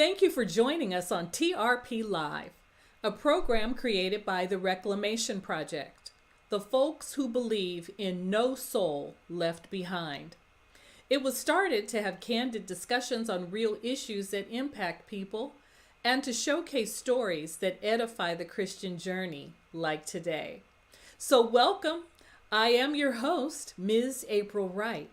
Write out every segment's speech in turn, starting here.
Thank you for joining us on TRP Live, a program created by the Reclamation Project, the folks who believe in no soul left behind. It was started to have candid discussions on real issues that impact people and to showcase stories that edify the Christian journey, like today. So, welcome. I am your host, Ms. April Wright.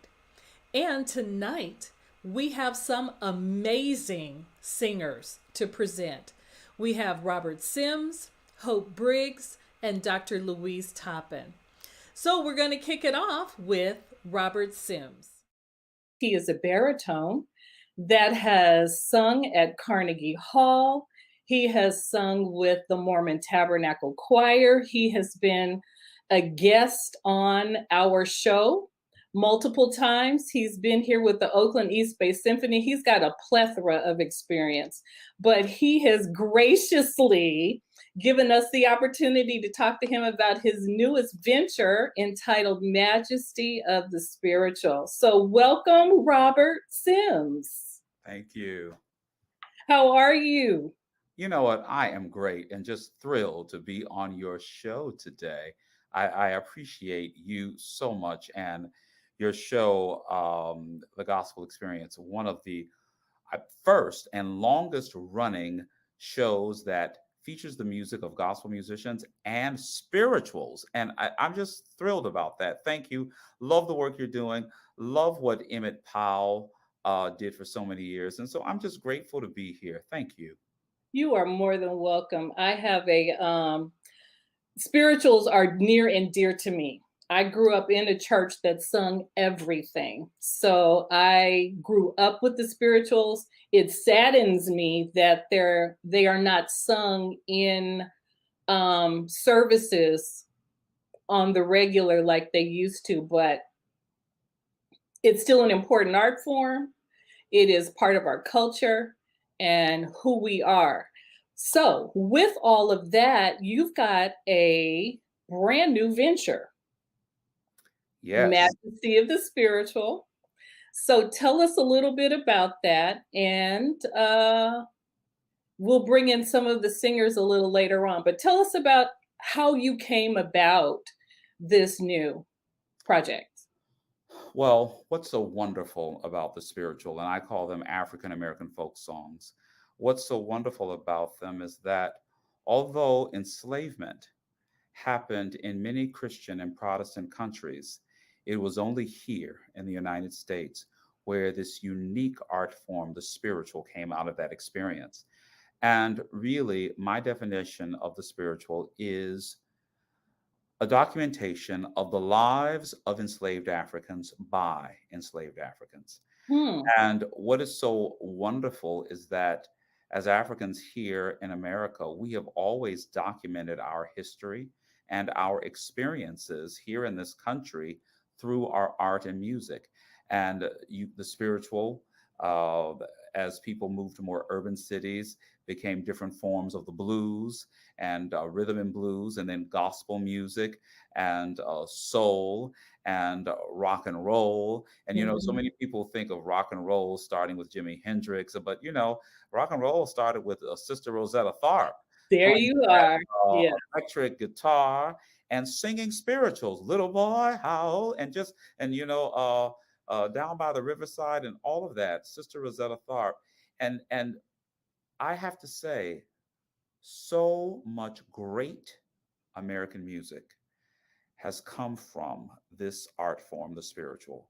And tonight, we have some amazing singers to present. We have Robert Sims, Hope Briggs, and Dr. Louise Toppin. So we're going to kick it off with Robert Sims. He is a baritone that has sung at Carnegie Hall. He has sung with the Mormon Tabernacle Choir. He has been a guest on our show multiple times. He's been here with the Oakland East Bay Symphony. He's got a plethora of experience, but he has graciously given us the opportunity to talk to him about his newest venture entitled Majesty of the Spiritual. So welcome, Robert Sims. Thank you. How are you? You know what? I am great and just thrilled to be on your show today. I appreciate you so much and your show, The Gospel Experience, one of the first and longest running shows that features the music of gospel musicians and spirituals. And I'm just thrilled about that. Thank you. Love the work you're doing. Love what Emmett Powell did for so many years. And so I'm just grateful to be here. Thank you. You are more than welcome. I have spirituals are near and dear to me. I grew up in a church that sung everything. So I grew up with the spirituals. It saddens me that they are not sung in services on the regular like they used to, but it's still an important art form. It is part of our culture and who we are. So with all of that, you've got a brand new venture. Yes. Majesty of the Spiritual. So tell us a little bit about that, and we'll bring in some of the singers a little later on. But tell us about how you came about this new project. Well, what's so wonderful about the spiritual, and I call them African American folk songs, what's so wonderful about them is that although enslavement happened in many Christian and Protestant countries, it was only here in the United States where this unique art form, the spiritual, came out of that experience. And really, my definition of the spiritual is a documentation of the lives of enslaved Africans by enslaved Africans. And what is so wonderful is that as Africans here in America, we have always documented our history and our experiences here in this country through our art and music. And the spiritual, as people moved to more urban cities, became different forms of the blues and rhythm and blues, and then gospel music and soul and rock and roll. And, so many people think of rock and roll starting with Jimi Hendrix, but, rock and roll started with Sister Rosetta Tharpe. There you are. Yeah. Electric guitar and singing spirituals, Little Boy Howl, and down by the riverside and all of that, Sister Rosetta Tharpe. And I have to say, so much great American music has come from this art form, the spiritual,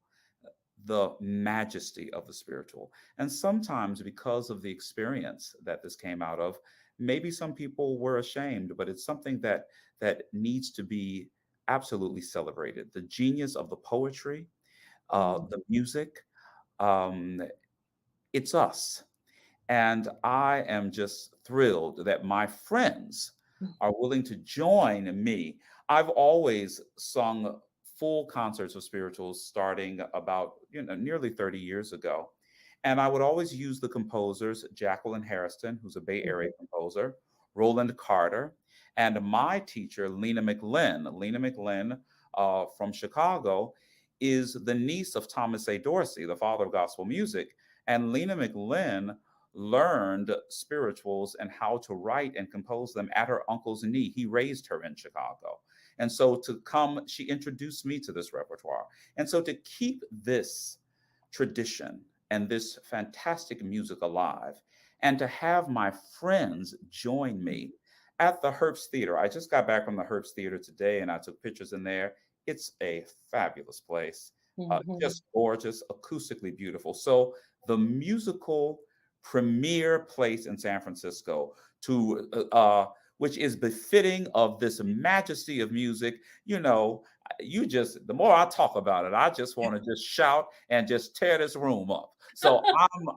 the majesty of the spiritual. And sometimes because of the experience that this came out of, maybe some people were ashamed, but it's something that needs to be absolutely celebrated. The genius of the poetry, the music, it's us. And I am just thrilled that my friends are willing to join me. I've always sung full concerts of spirituals starting about nearly 30 years ago. And I would always use the composers, Jacqueline Harrison, who's a Bay Area composer, Roland Carter, and my teacher, Lena McLin. Lena McLin from Chicago is the niece of Thomas A. Dorsey, the father of gospel music. And Lena McLin learned spirituals and how to write and compose them at her uncle's knee. He raised her in Chicago. And so to come, she introduced me to this repertoire. And so to keep this tradition and this fantastic music alive, and to have my friends join me at the Herbst Theater. I just got back from the Herbst Theater today and I took pictures in there. It's a fabulous place, Mhm. just gorgeous, acoustically beautiful. So the musical premier place in San Francisco to which is befitting of this majesty of music. You know, you just the more I talk about it, I just want to just shout and just tear this room up. So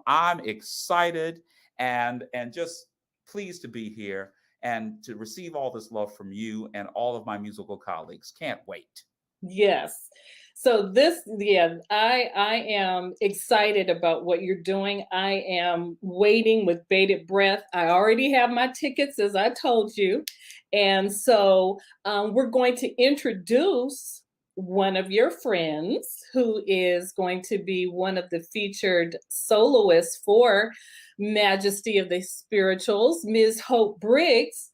I'm excited and just pleased to be here and to receive all this love from you and all of my musical colleagues. Can't wait. Yes. So this, yeah, I am excited about what you're doing. I am waiting with bated breath. I already have my tickets, as I told you, and so we're going to introduce one of your friends who is going to be one of the featured soloists for Majesty of the Spirituals, Ms. Hope Briggs.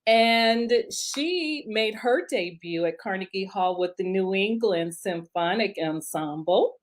And she made her debut at Carnegie Hall with the New England Symphonic Ensemble.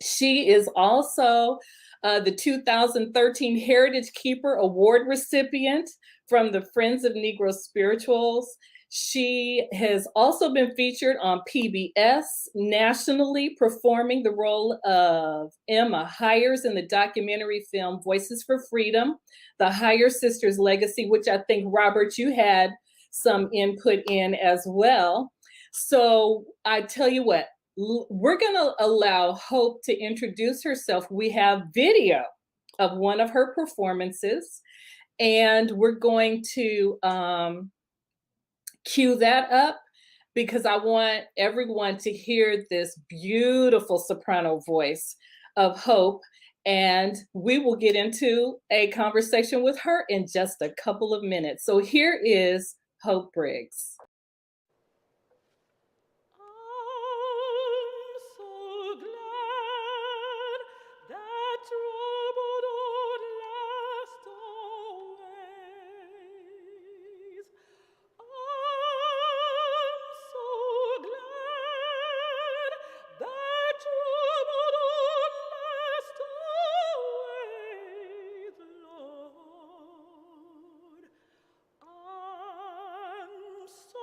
She is also the 2013 Heritage Keeper Award recipient from the Friends of Negro Spirituals. She has also been featured on PBS nationally, performing the role of Emma Hires in the documentary film Voices for Freedom, The Hire Sisters Legacy, which I think, Robert, you had some input in as well. So I tell you what, we're going to allow Hope to introduce herself. We have video of one of her performances, and we're going to cue that up because I want everyone to hear this beautiful soprano voice of Hope. And we will get into a conversation with her in just a couple of minutes. So here is Hope Briggs. I'm so glad that trouble don't last always. I'm so glad that trouble don't last always, Lord. I'm so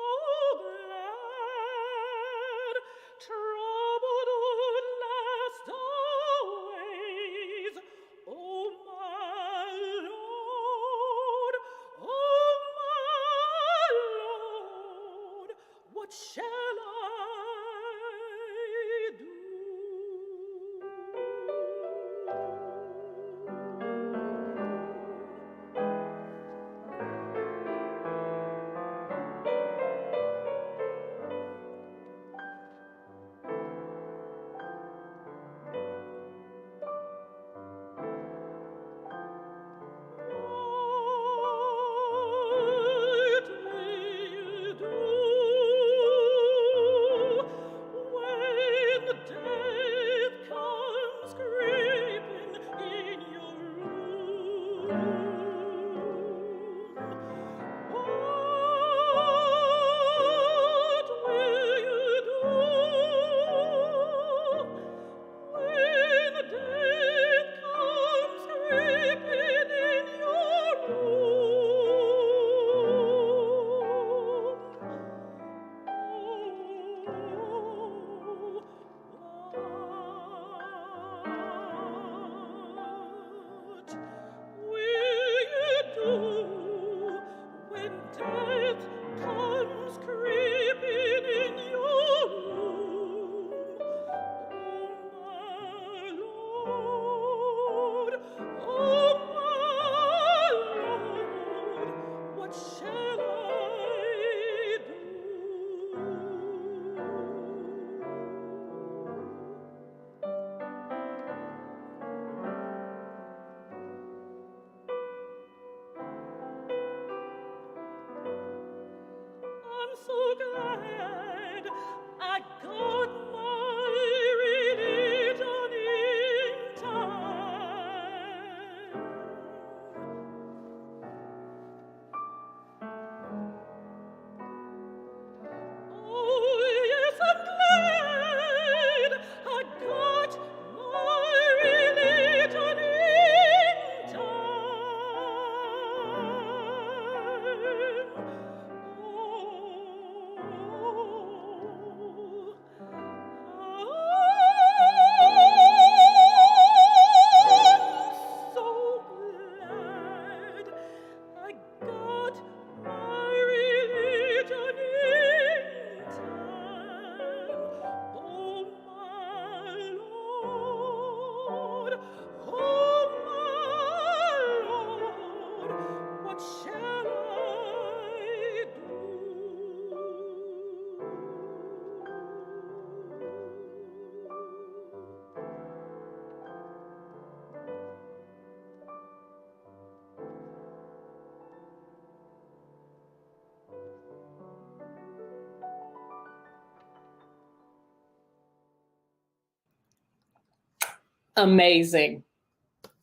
Amazing.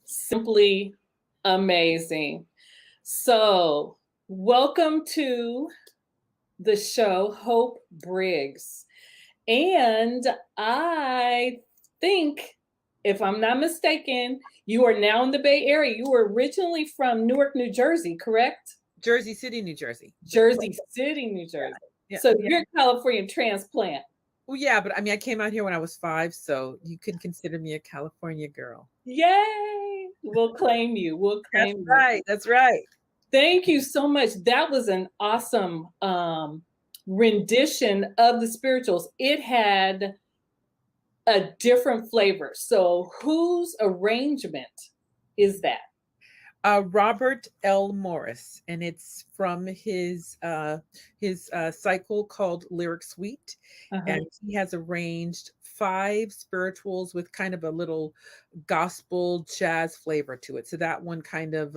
Simply amazing. So, welcome to the show, Hope Briggs. And I think, if I'm not mistaken, you are now in the Bay Area. You were originally from Newark, New Jersey, correct? Jersey City, New Jersey. Jersey City, New Jersey. Yeah. So you're a California transplant. Well, yeah, but I mean, I came out here when I was 5, so you can consider me a California girl. Yay! We'll claim you. We'll claim you. Right. That's right. Thank you so much. That was an awesome rendition of the spirituals. It had a different flavor. So whose arrangement is that? Robert L. Morris, and it's from his cycle called Lyric Suite, and he has arranged 5 spirituals with kind of a little gospel jazz flavor to it. So that one kind of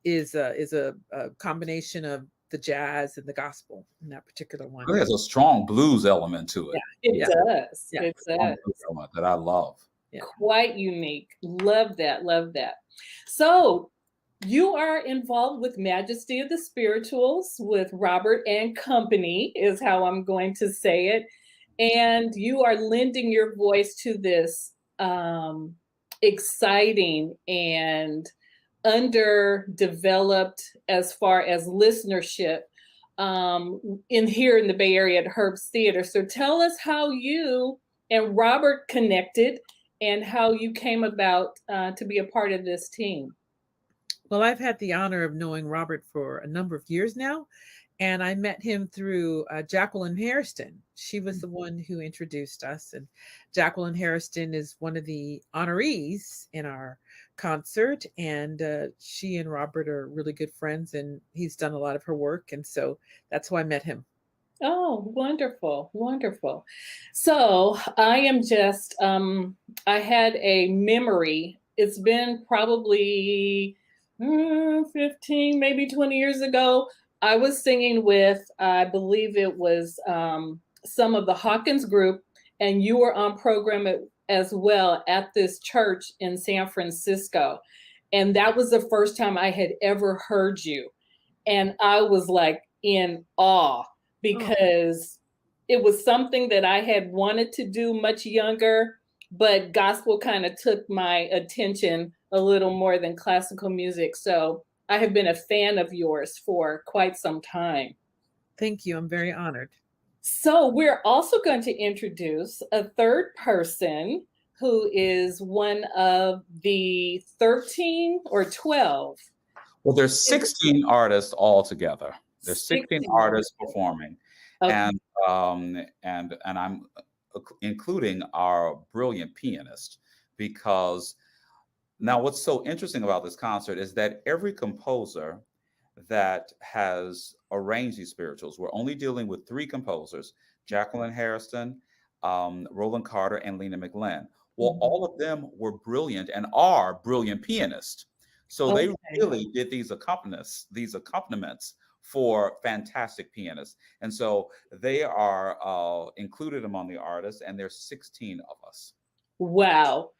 is a combination of the jazz and the gospel in that particular one. It has a strong blues element to it. Yeah, it does. Yeah. It Strong does. blues element that I love. Yeah. Quite unique. Love that. Love that. So you are involved with Majesty of the Spirituals with Robert and Company, is how I'm going to say it. And you are lending your voice to this exciting and underdeveloped as far as listenership here in the Bay Area at Herbst Theater. So tell us how you and Robert connected and how you came about to be a part of this team. Well, I've had the honor of knowing Robert for a number of years now, and I met him through Jacqueline Hairston. She was the one who introduced us, and Jacqueline Hairston is one of the honorees in our concert, and she and Robert are really good friends, and he's done a lot of her work, and so that's how I met him. Oh, wonderful, wonderful. So I am just, I had a memory. It's been probably 15, maybe 20 years ago. I was singing with, I believe it was some of the Hawkins group, and you were on program as well at this church in San Francisco. And that was the first time I had ever heard you. And I was like in awe because it was something that I had wanted to do much younger, but gospel kind of took my attention a little more than classical music. So I have been a fan of yours for quite some time. Thank you. I'm very honored. So we're also going to introduce a third person who is one of the 13 or 12. Well, there's 16 artists altogether. There's 16 artists performing. Okay. And I'm including our brilliant pianist, because now what's so interesting about this concert is that every composer that has arranged these spirituals, we're only dealing with 3 composers, Jacqueline Hairston, Roland Carter, and Lena McLean. Well, all of them were brilliant and are brilliant pianists. So they really did these accompaniments for fantastic pianists. And so they are included among the artists, and there's 16 of us. Wow.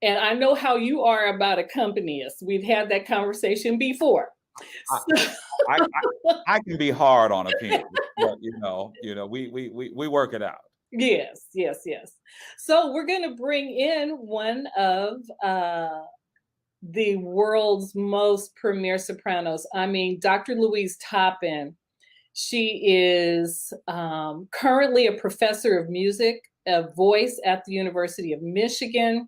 And I know how you are about accompanists. We've had that conversation before. I can be hard on a pianist, but we work it out. Yes. So we're going to bring in one of the world's most premier sopranos. I mean, Dr. Louise Toppin. She is currently a professor of music, a voice at the University of Michigan.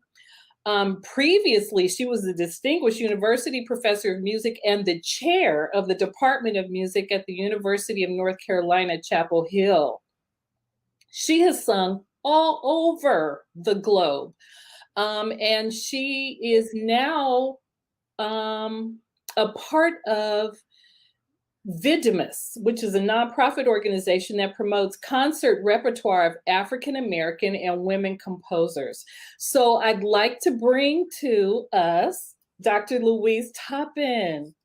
Previously, she was a distinguished university professor of music and the chair of the Department of Music at the University of North Carolina, Chapel Hill. She has sung all over the globe. And she is now a part of Vidimus, which is a nonprofit organization that promotes concert repertoire of African American and women composers. So I'd like to bring to us Dr. Louise Toppin.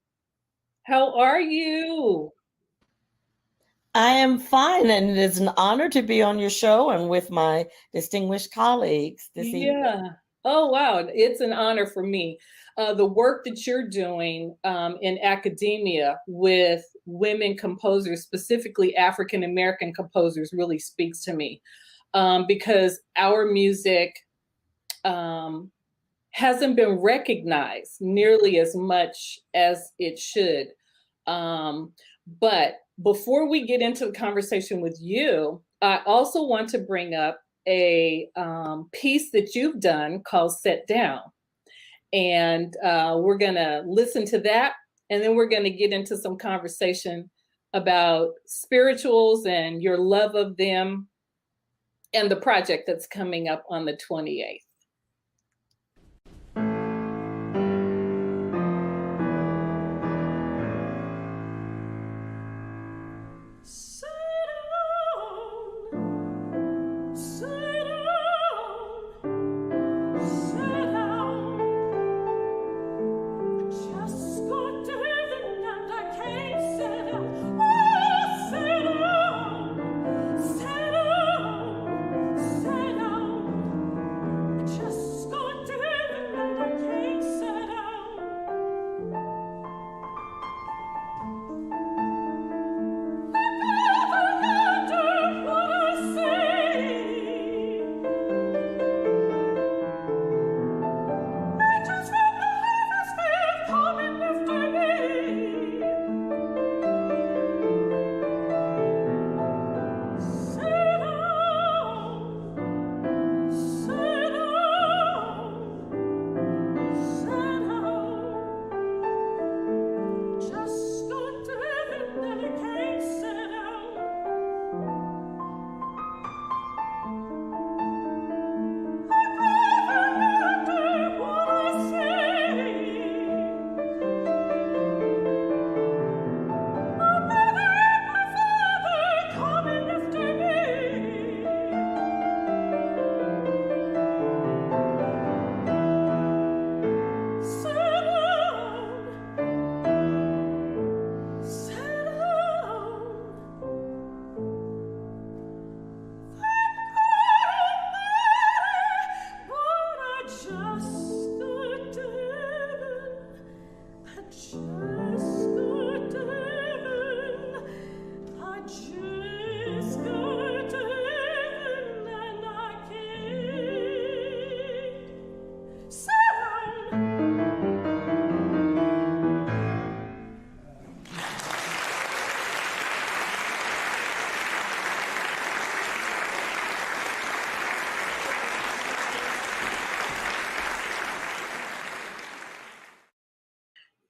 How are you? I am fine, and it is an honor to be on your show and with my distinguished colleagues this evening. Yeah. Oh, wow. It's an honor for me. The work that you're doing in academia with women composers, specifically African American composers, really speaks to me because our music hasn't been recognized nearly as much as it should. But before we get into the conversation with you, I also want to bring up a piece that you've done called Set Down. And we're going to listen to that. And then we're going to get into some conversation about spirituals and your love of them and the project that's coming up on the 28th.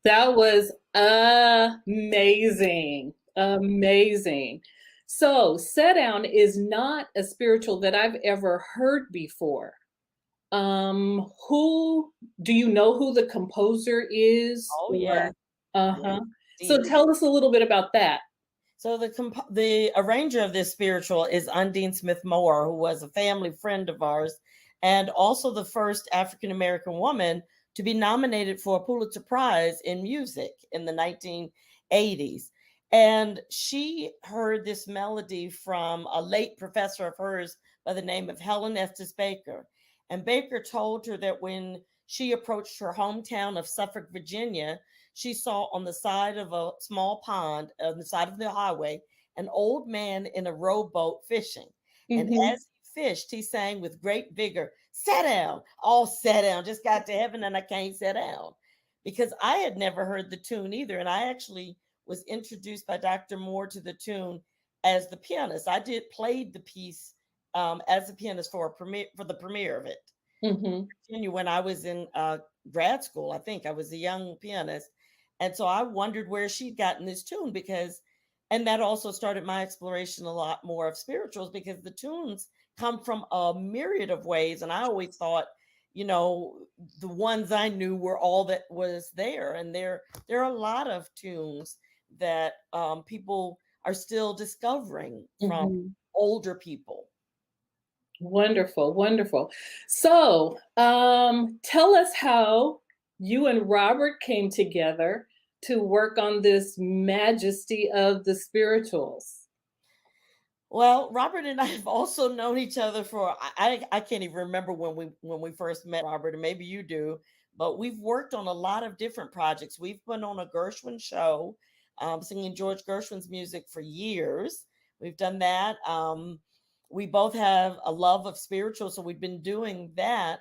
That was amazing. Amazing. So, Set Down is not a spiritual that I've ever heard before. Who do you know who the composer is? Oh, yeah. Uh-huh. Yes, So indeed. tell us a little bit about that. So the arranger of this spiritual is Undine Smith Moore, who was a family friend of ours, and also the first African American woman to be nominated for a Pulitzer Prize in music in the 1980s. And she heard this melody from a late professor of hers by the name of Helen Estes Baker. And Baker told her that when she approached her hometown of Suffolk, Virginia, she saw on the side of a small pond, on the side of the highway, an old man in a rowboat fishing. And as he fished, he sang with great vigor, "Sit down, all sit down, just got to heaven and I can't sit down." Because I had never heard the tune either. And I actually was introduced by Dr. Moore to the tune as the pianist. I played the piece as a pianist for the premiere of it. Virginia, when I was in grad school, I think I was a young pianist. And so I wondered where she'd gotten this tune and that also started my exploration a lot more of spirituals, because the tunes come from a myriad of ways. And I always thought, the ones I knew were all that was there. And there are a lot of tunes that people are still discovering from older people. Wonderful, wonderful. So tell us how you and Robert came together to work on this Majesty of the Spirituals. Well, Robert and I have also known each other for I can't even remember when we first met, Robert, and maybe you do, but we've worked on a lot of different projects. We've been on a Gershwin show, singing George Gershwin's music for years. We've done that. We both have a love of spiritual, so we've been doing that.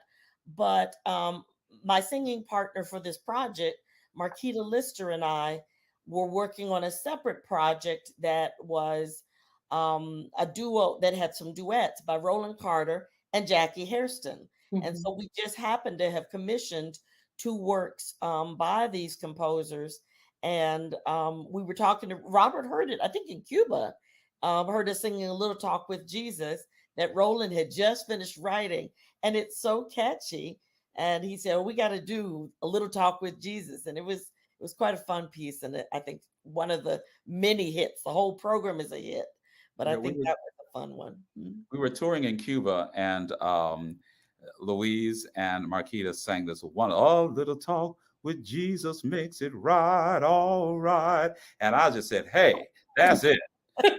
But my singing partner for this project, Marquita Lister, and I were working on a separate project that was a duo that had some duets by Roland Carter and Jackie Hairston. And so we just happened to have commissioned two works by these composers. And we were talking to Robert, heard it, I think in Cuba, heard us singing A Little Talk with Jesus that Roland had just finished writing. And it's so catchy. And he said, we got to do A Little Talk with Jesus. And it was quite a fun piece. And I think one of the many hits. The whole program is a hit. But I think that was a fun one. We were touring in Cuba, and Louise and Marquita sang this one, "Oh, little talk with Jesus makes it right, all right." And I just said, hey, that's it.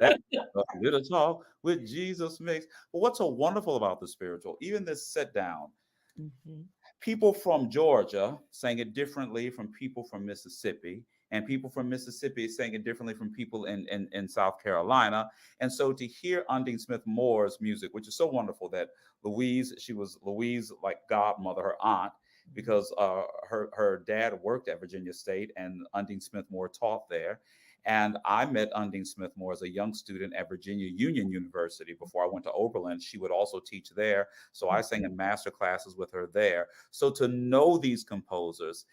That's a little talk with Jesus makes. But what's so wonderful about the spiritual, even this sit down, people from Georgia sang it differently from people from Mississippi, and people from Mississippi sang it differently from people in South Carolina. And so to hear Undine Smith Moore's music, which is so wonderful that she was Louise like godmother, her aunt, because her dad worked at Virginia State and Undine Smith Moore taught there. And I met Undine Smith Moore as a young student at Virginia Union University before I went to Oberlin. She would also teach there. So I sang in master classes with her there. So to know these composers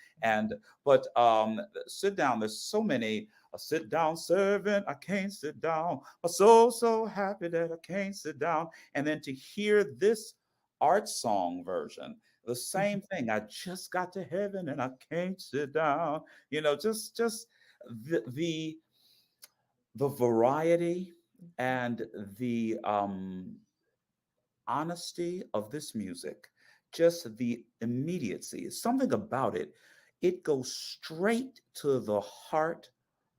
but sit down, there's so many, a sit down servant, I can't sit down. I'm so happy that I can't sit down. And then to hear this art song version, the same thing. I just got to heaven and I can't sit down. Just the variety and the honesty of this music, just the immediacy, something about it. It goes straight to the heart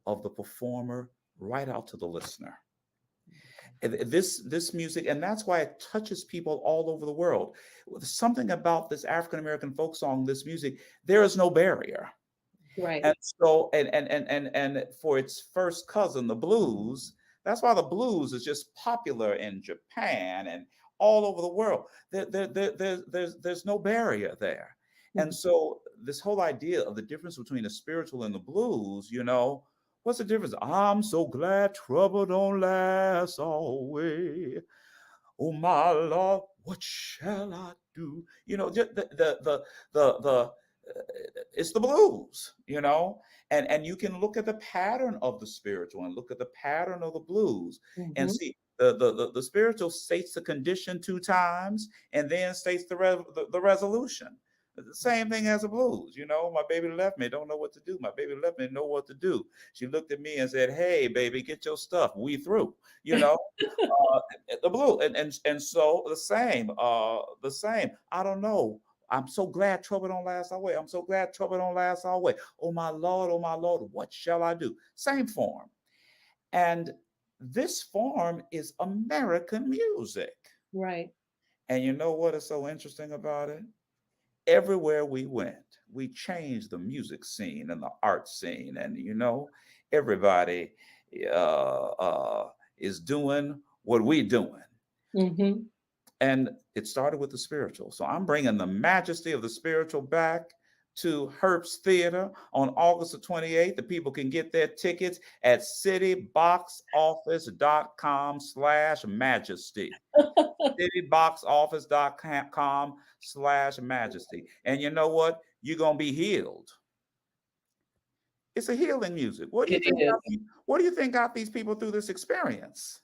of the performer, right out to the listener. This music, and that's why it touches people all over the world. Something about this African American folk song, this music, there is no barrier. Right. And so, and for its first cousin, the blues, that's why the blues is just popular in Japan and all over the world. There's no barrier there. And so this whole idea of the difference between the spiritual and the blues, what's the difference? I'm so glad trouble don't last always. Oh my Lord, what shall I do? Just the it's the blues, and you can look at the pattern of the spiritual and look at the pattern of the blues and see the spiritual states the condition 2 times and then states the resolution. The same thing as the blues. My baby left me, don't know what to do. My baby left me, know what to do. She looked at me and said, hey, baby, get your stuff. We through, the blue. And so the same. I don't know. I'm so glad trouble don't last always. I'm so glad trouble don't last always. Oh my Lord, what shall I do? Same form. And this form is American music. Right. And you know what is so interesting about it? Everywhere we went, we changed the music scene and the art scene. And, everybody is doing what we're doing. And it started with the spiritual. So I'm bringing the majesty of the spiritual back to Herbst Theater on August the 28th. The people can get their tickets at cityboxoffice.com/majesty. cityboxoffice.com/majesty. And you know what? You're going to be healed. It's a healing music. What do you think got these people through this experience?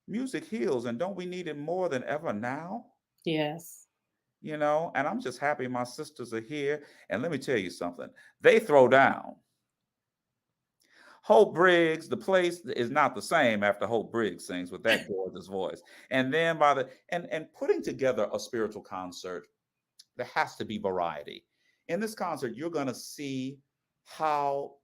Music heals, and don't we need it more than ever now? Yes. And I'm just happy my sisters are here. And let me tell you something. They throw down. Hope Briggs, the place is not the same after Hope Briggs sings with that gorgeous voice. And then and putting together a spiritual concert, there has to be variety. In this concert, you're going to see how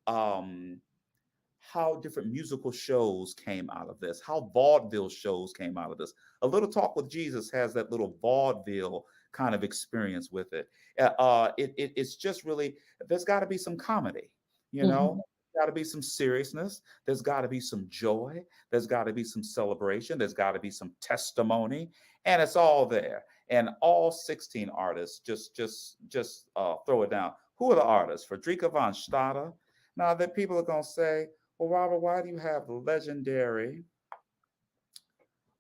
how different musical shows came out of this, how vaudeville shows came out of this. A Little Talk with Jesus has that little vaudeville kind of experience with it. It's just really, there's got to be some comedy, you know, Mhm. got to be some seriousness. There's got to be some joy. There's got to be some celebration. There's got to be some testimony, and it's all there. And all 16 artists just throw it down. Who are the artists? Frederica von Stade. Now that people are gonna say, well, Robert, why do you have the legendary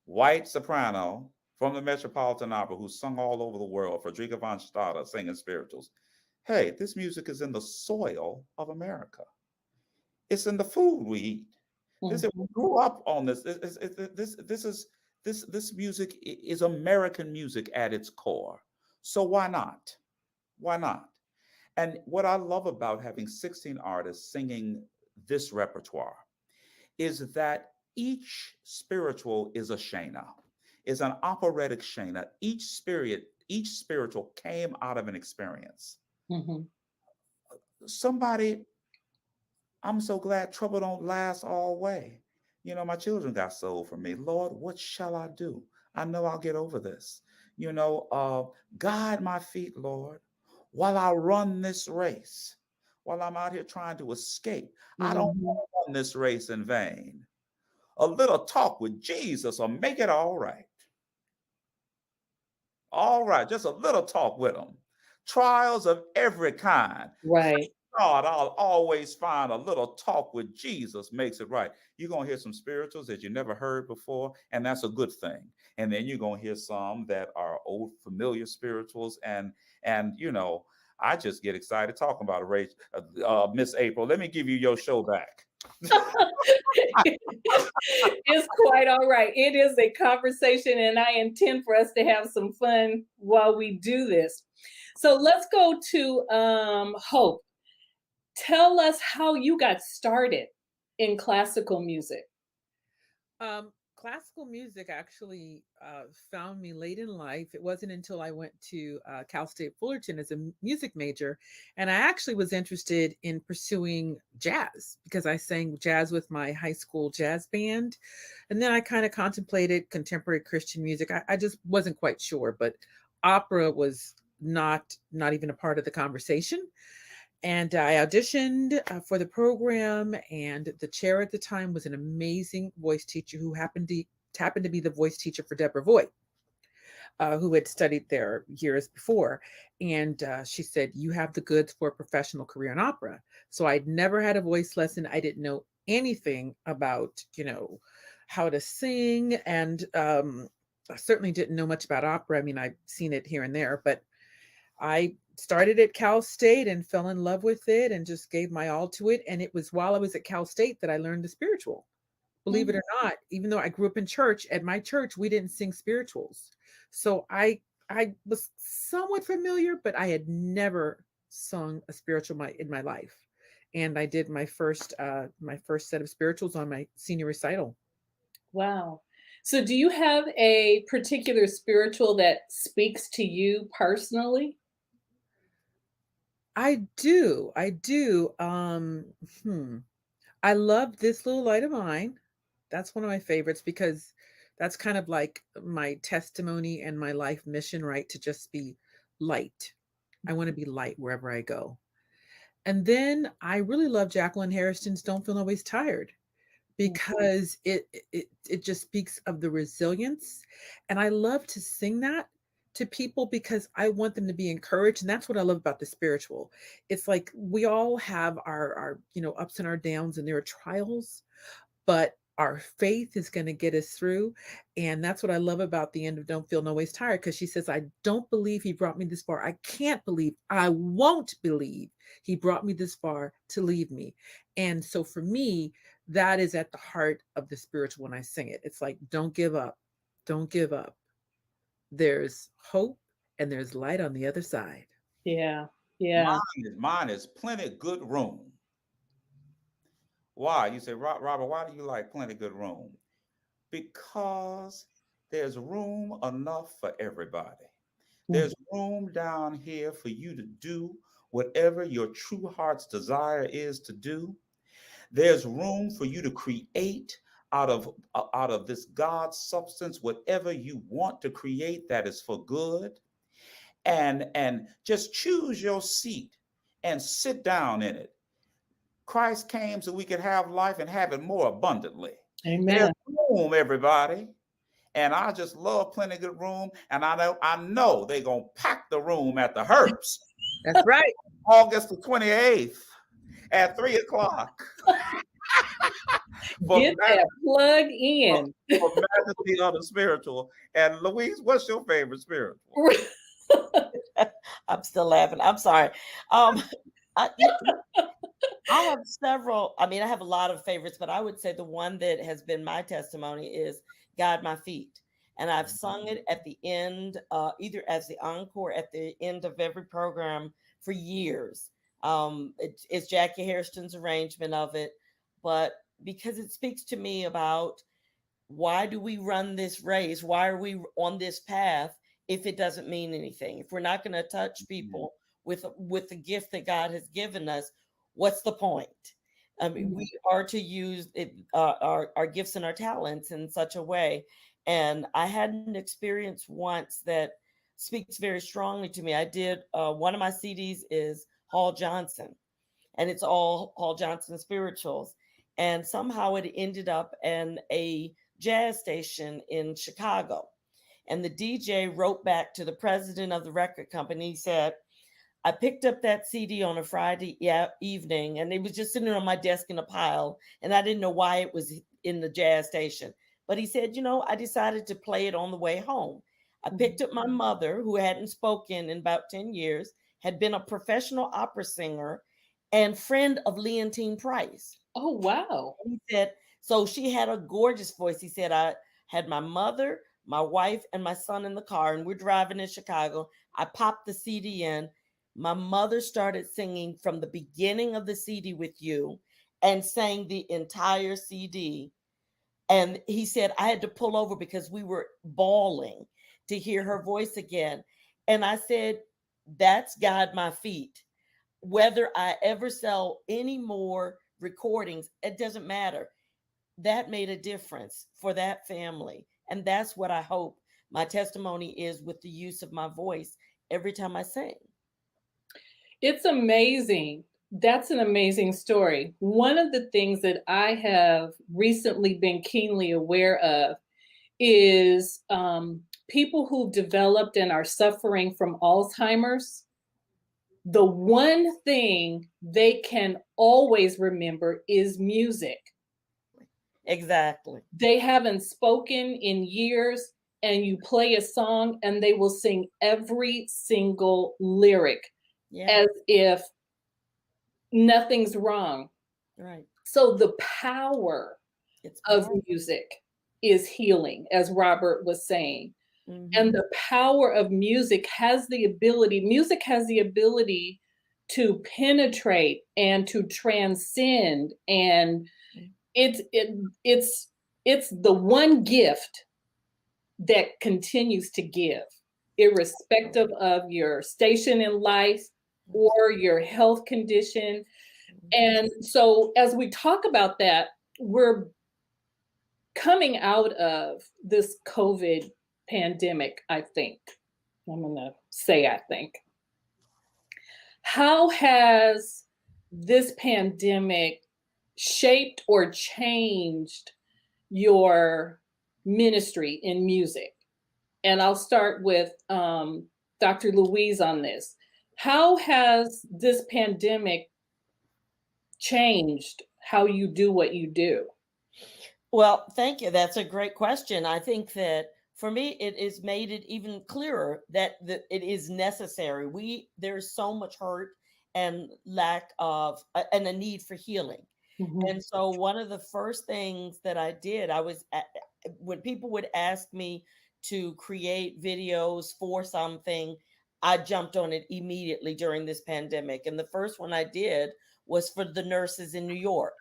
white soprano from the Metropolitan Opera who sung all over the world, Frederica von Stade, singing spirituals? Hey, this music is in the soil of America. It's in the food we eat. This, we Mhm. grew up on this. This music is American music at its core. So why not? Why not? And what I love about having 16 artists singing this repertoire is that each spiritual is a shena, is an operatic shena. Each spiritual came out of an experience. Mhm. Somebody, I'm so glad trouble don't last always. You know, my children got sold for me. Lord, what shall I do? I know I'll get over this. You know, guide my feet, Lord, while I run this race, while I'm out here trying to escape. I don't Mhm. want to run this race in vain. A little talk with Jesus will make it all right. All right, just a little talk with him. Trials of every kind. Right. God, I'll always find a little talk with Jesus makes it right. You're going to hear some spirituals that you never heard before, and that's a good thing. And then you're going to hear some that are old familiar spirituals. And you know, I just get excited talking about it. Miss April, let me give you your show back. It's quite all right. It is a conversation, and I intend for us to have some fun while we do this. So let's go to Hope. Tell us how you got started in classical music. Classical music actually found me late in life. It wasn't until I went to Cal State Fullerton as a music major, and I actually was interested in pursuing jazz because I sang jazz with my high school jazz band, and then I kind of contemplated contemporary Christian music. I just wasn't quite sure, but opera was not even a part of the conversation. And I auditioned for the program, and the chair at the time was an amazing voice teacher who happened to be the voice teacher for Deborah Voigt, who had studied there years before. And she said, "You have the goods for a professional career in opera." So I'd never had a voice lesson. I didn't know anything about, how to sing, and I certainly didn't know much about opera. I mean, I've seen it here and there, but I started at Cal State and fell in love with it and just gave my all to it. And it was while I was at Cal State that I learned the spiritual. Believe it Mm. or not, even though I grew up in church, at my church we didn't sing spirituals. So I was somewhat familiar, but I had never sung a spiritual in my life. And I did my first set of spirituals on my senior recital. Wow. So do you have a particular spiritual that speaks to you personally? I do. I do. I love This Little Light of Mine. That's one of my favorites because that's kind of like my testimony and my life mission, right? To just be light. I want to be light wherever I go. And then I really love Jacqueline Harrison's Don't Feel Always Tired Mm. because it just speaks of the resilience. And I love to sing that to people because I want them to be encouraged. And that's what I love about the spiritual. It's like we all have our ups and our downs, and there are trials, but our faith is going to get us through. And that's what I love about the end of Don't Feel No Ways Tired, because she says, "I don't believe he brought me this far. I can't believe, I won't believe he brought me this far to leave me." And so for me, that is at the heart of the spiritual when I sing it. It's like, don't give up. Don't give up. There's hope and there's light on the other side. Yeah. Yeah. Mine is Plenty Good Room. Why? You say, Robert, why do you like Plenty Good Room? Because there's room enough for everybody. Mm. There's room down here for you to do whatever your true heart's desire is to do. There's room for you to create out of this God substance whatever you want to create that is for good, and just choose your seat and sit down in it. Christ came so we could have life and have it more abundantly. There's Amen. room, everybody. And I just love plenty good room. And I know they're gonna pack the room at the Herbst That's right. August the 28th at 3 o'clock. Get that plug in. For Majesty of the Spiritual. And Louise, what's your favorite spiritual? I'm still laughing. I'm sorry. I have several. I mean, I have a lot of favorites, but I would say the one that has been my testimony is "God My Feet," and I've sung it at the end, either as the encore at the end of every program for years. It's Jackie Hairston's arrangement of it, but because it speaks to me about why do we run this race? Why are we on this path if it doesn't mean anything? If we're not going to touch people with the gift that God has given us, what's the point? I mean, we are to use it, our gifts and our talents in such a way. And I had an experience once that speaks very strongly to me. I did one of my CDs is Hall Johnson, and it's all Hall Johnson spirituals. And somehow it ended up in a jazz station in Chicago. And the DJ wrote back to the president of the record company. He said, I picked up that CD on a Friday evening, and it was just sitting on my desk in a pile, and I didn't know why it was in the jazz station. But he said, I decided to play it on the way home. I picked up my mother, who hadn't spoken in about 10 years, had been a professional opera singer and friend of Leontine Price. Oh, wow. He said, so she had a gorgeous voice. He said, I had my mother, my wife, and my son in the car, and we're driving in Chicago. I popped the CD in. My mother started singing from the beginning of the CD with you and sang the entire CD. And he said, I had to pull over because we were bawling to hear her voice again. And I said, that's God My Feet. Whether I ever sell any more recordings, it doesn't matter. That made a difference for that family. And that's what I hope my testimony is with the use of my voice every time I sing. It's amazing. That's an amazing story. One of the things that I have recently been keenly aware of is people who've developed and are suffering from Alzheimer's. The one thing they can always remember is music. Exactly. They haven't spoken in years, and you play a song and they will sing every single lyric as if nothing's wrong. Right. So the power of music is healing, as Robert was saying. Mm-hmm. And the power of music has the ability to penetrate and to transcend. And it's the one gift that continues to give, irrespective of your station in life or your health condition. And so as we talk about that, we're coming out of this COVID pandemic, I think. I'm going to say, I think. How has this pandemic shaped or changed your ministry in music? And I'll start with Dr. Louise on this. How has this pandemic changed how you do what you do? Well, thank you. That's a great question. I think that for me, it has made it even clearer that it is necessary. There's so much hurt and lack of and a need for healing. Mm-hmm. And so one of the first things that I did, when people would ask me to create videos for something, I jumped on it immediately during this pandemic. And the first one I did was for the nurses in New York.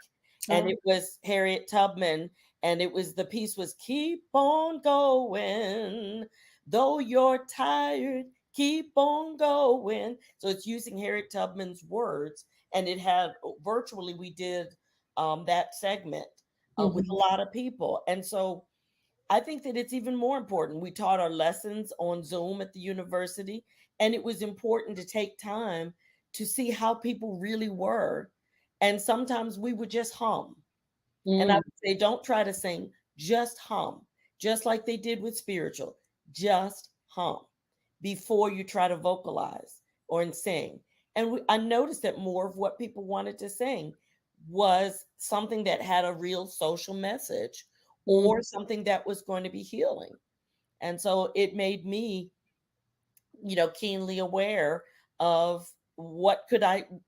And it was Harriet Tubman. And the piece was "Keep on going, though you're tired, keep on going." So it's using Harriet Tubman's words. And it had virtually, we did that segment with a lot of people. And so I think that it's even more important. We taught our lessons on Zoom at the university, and it was important to take time to see how people really were. And sometimes we would just hum. And I would say, don't try to sing, just hum, just like they did with spiritual. Just hum before you try to vocalize or sing. And I noticed that more of what people wanted to sing was something that had a real social message or something that was going to be healing. And so it made me, keenly aware of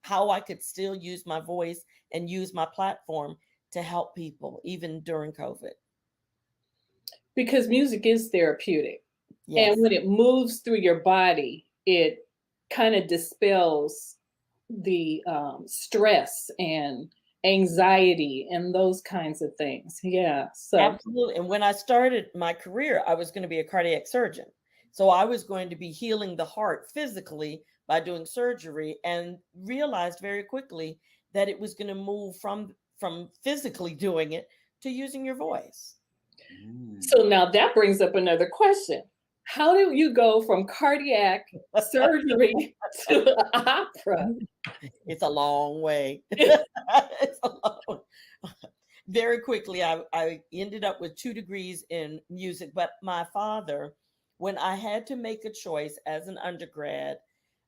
how I could still use my voice and use my platform to help people, even during COVID. Because music is therapeutic. Yes. And when it moves through your body, it kind of dispels the stress and anxiety and those kinds of things. Yeah. So Absolutely. And when I started my career, I was going to be a cardiac surgeon. So I was going to be healing the heart physically by doing surgery, and realized very quickly that it was going to move from physically doing it to using your voice. So now that brings up another question. How do you go from cardiac surgery to opera? It's a long way. It's a long. Very quickly, I ended up with 2 degrees in music. But my father, when I had to make a choice as an undergrad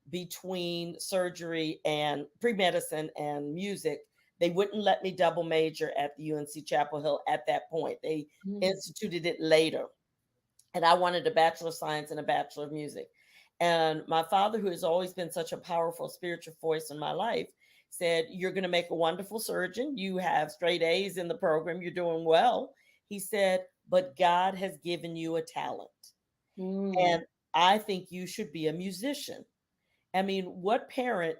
between surgery and pre-medicine and music, they wouldn't let me double major at the UNC Chapel Hill at that point. They instituted it later. And I wanted a Bachelor of Science and a Bachelor of Music. And my father, who has always been such a powerful spiritual voice in my life, said, "You're going to make a wonderful surgeon. You have straight A's in the program. You're doing well." He said, "But God has given you a talent. And I think you should be a musician." I mean, what parent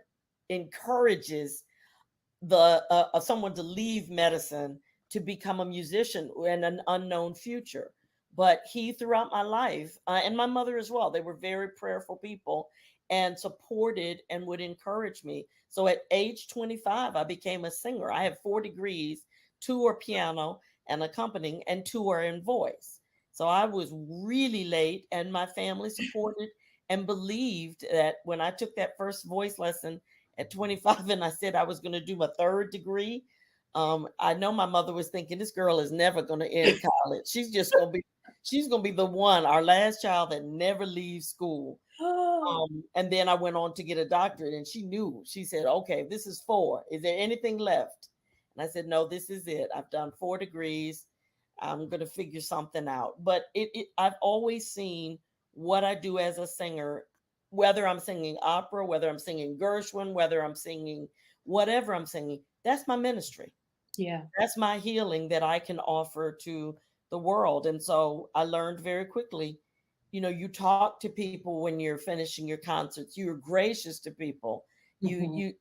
encourages someone to leave medicine to become a musician in an unknown future? But he, throughout my life, and my mother as well, they were very prayerful people and supported and would encourage me. So at age 25, I became a singer. I have 4 degrees, 2 are piano and accompanying, and 2 are in voice. So I was really late, and my family supported and believed that when I took that first voice lesson at 25 and I said I was going to do my 3rd degree, I know my mother was thinking, this girl is never going to end college. She's going to be the one, our last child that never leaves school. And then I went on to get a doctorate, and she knew. She said, "Okay, this is 4. Is there anything left?" And I said, "No, this is it. I've done 4 degrees. I'm going to figure something out." But I've always seen what I do as a singer, whether I'm singing opera, whether I'm singing Gershwin, whether I'm singing whatever I'm singing, that's my ministry. Yeah. That's my healing that I can offer to the world. And so I learned very quickly, you talk to people when you're finishing your concerts. You're gracious to people. You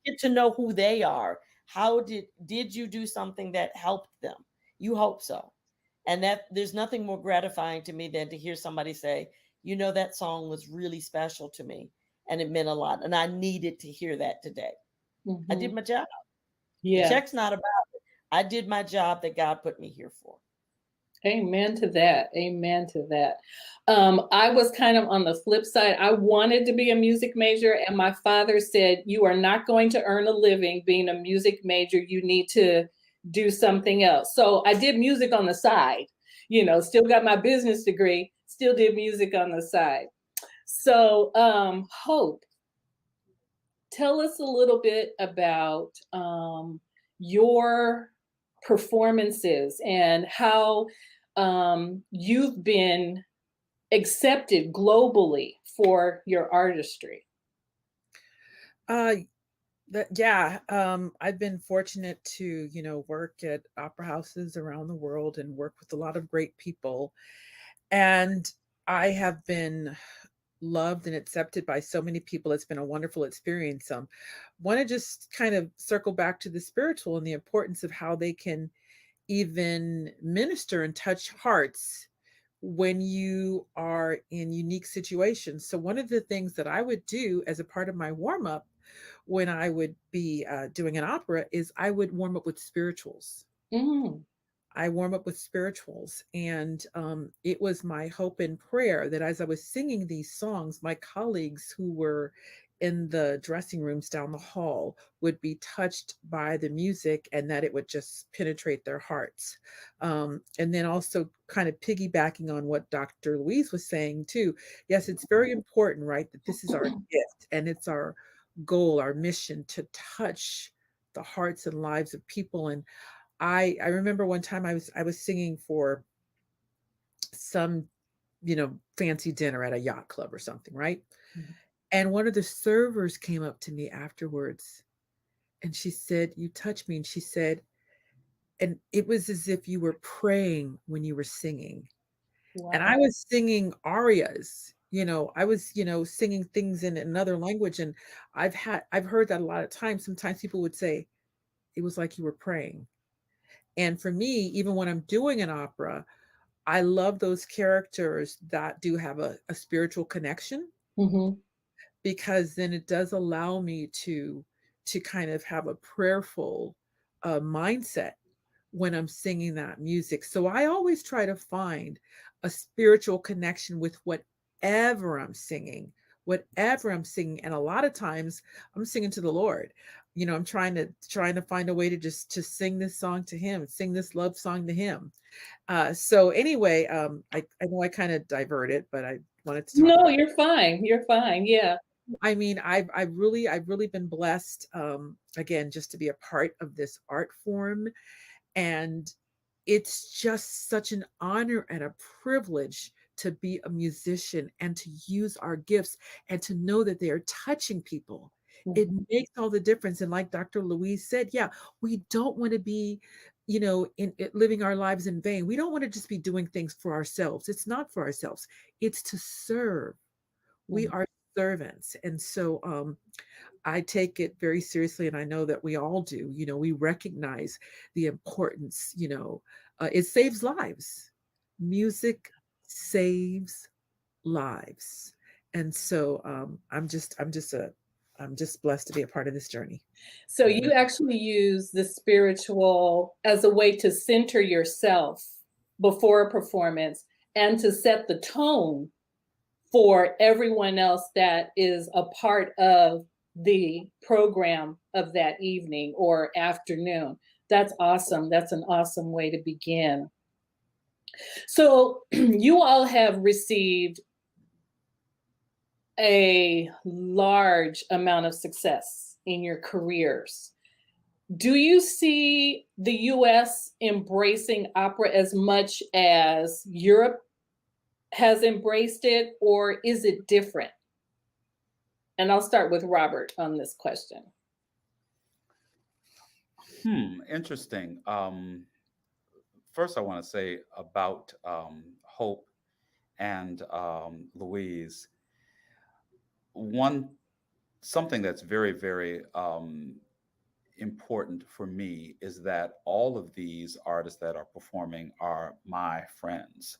get to know who they are. How did you do something that helped them? You hope so. And that there's nothing more gratifying to me than to hear somebody say, that song was really special to me and it meant a lot. And I needed to hear that today. I did my job. Yeah. The check's not about it. I did my job that God put me here for. Amen to that. Amen to that. I was kind of on the flip side. I wanted to be a music major, and my father said, "You are not going to earn a living being a music major. You need to do something else." So I did music on the side, still got my business degree, still did music on the side. So, Hope, tell us a little bit about your performances and how you've been accepted globally for your artistry. I've been fortunate to, work at opera houses around the world and work with a lot of great people. And I have been loved and accepted by so many people. It's been a wonderful experience. Want to just kind of circle back to the spiritual and the importance of how they can even minister and touch hearts when you are in unique situations. So one of the things that I would do as a part of my warm-up when I would be doing an opera is I would warm up with spirituals. Mm. I warm up with spirituals. And it was my hope and prayer that as I was singing these songs, my colleagues who were in the dressing rooms down the hall would be touched by the music and that it would just penetrate their hearts. And then also kind of piggybacking on what Dr. Louise was saying too. Yes, it's very important, right? That this is our gift and it's our goal, our mission to touch the hearts and lives of people. And I remember one time I was singing for some, fancy dinner at a yacht club or something, right? Mhm. And one of the servers came up to me afterwards and she said, "You touched me." And she said, and it was as if you were praying when you were singing. And Wow. I was singing arias. I was, singing things in another language. And I've heard that a lot of times. Sometimes people would say, it was like you were praying. And for me, even when I'm doing an opera, I love those characters that do have a spiritual connection Mm-hmm. because then it does allow me to kind of have a prayerful mindset when I'm singing that music. So I always try to find a spiritual connection with whatever I'm singing, whatever I'm singing. And a lot of times I'm singing to the Lord. I'm trying to find a way to just to sing this song to him, sing this love song to him. So anyway, I know I kind of diverted, but I wanted to talk No, about. you're fine. You're fine. Yeah. I mean, I've really been blessed, again, just to be a part of this art form, and it's just such an honor and a privilege to be a musician and to use our gifts and to know that they are touching people. It Mhm. makes all the difference. And like Dr. Louise said, yeah, we don't want to be, living our lives in vain. We don't want to just be doing things for ourselves. It's not for ourselves. It's to serve. We Mhm. are servants. And so I take it very seriously, and I know that we all do. We recognize the importance. It saves lives. Music saves lives, and so I'm just blessed to be a part of this journey. So you actually use the spiritual as a way to center yourself before a performance and to set the tone for everyone else that is a part of the program of that evening or afternoon. That's awesome. That's an awesome way to begin. So you all have received a large amount of success in your careers. Do you see the US embracing opera as much as Europe has embraced it, or is it different? And I'll start with Robert on this question. Interesting. First, I want to say about Hope and Louise. One something that's very, very important for me is that all of these artists that are performing are my friends.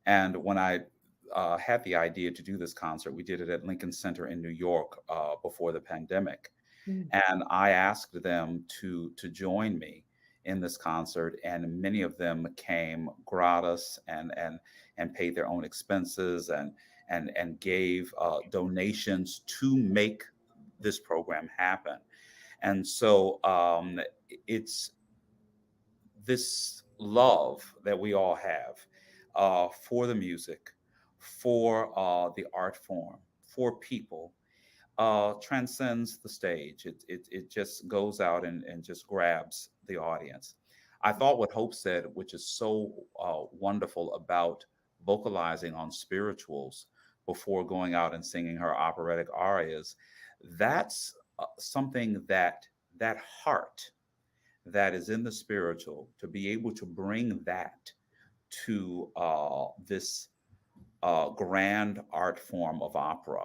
And when I had the idea to do this concert, we did it at Lincoln Center in New York before the pandemic. Mm. And I asked them to join me in this concert, and many of them came gratis and paid their own expenses and gave donations to make this program happen. And so it's this love that we all have for the music, for the art form, for people, transcends the stage. It just goes out and just grabs the audience. I thought what Hope said, which is so wonderful about vocalizing on spirituals before going out and singing her operatic arias, that's something that heart that is in the spiritual, to be able to bring that to this grand art form of opera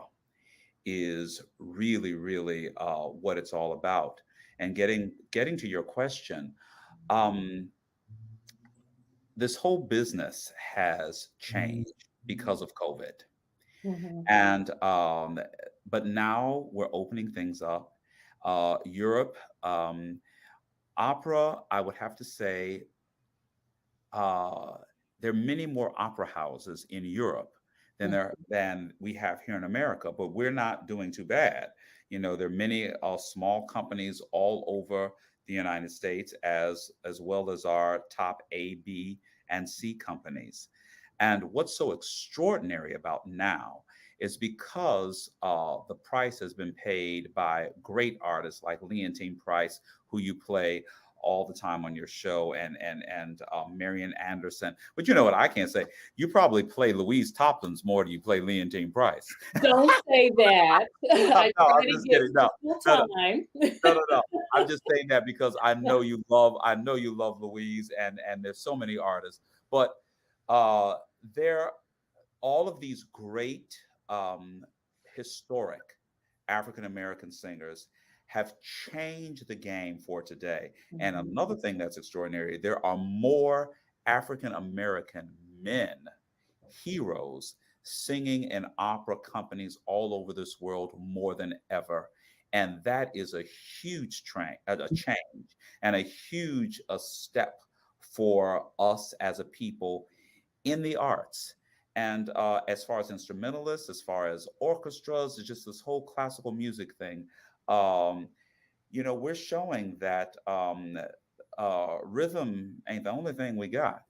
is really, really what it's all about. And getting to your question, um, this whole business has changed because of COVID. Mhm. And but now we're opening things up. Europe, opera, I would have to say, uh, there are many more opera houses in Europe than we have here in America, but we're not doing too bad. You know, there are many small companies all over the United States, as well as our top A, B, and C companies. And what's so extraordinary about now is because the price has been paid by great artists like Leontine Price, who you play all the time on your show, and Marian Anderson. But you know what? I can't say. You probably play Louise Topplin's more than you play Leontine Price. Don't say that. I No, try I'm to just get kidding. No, full no, no, time. no. I'm just saying that because I know you love Louise, and there's so many artists, but uh, there all of these great historic African American singers have changed the game for today. And another thing that's extraordinary, there are more African American men heroes singing in opera companies all over this world more than ever. And that is a huge a change and a huge step for us as a people in the arts. And as far as instrumentalists, as far as orchestras, it's just this whole classical music thing. Um, we're showing that rhythm ain't the only thing we got.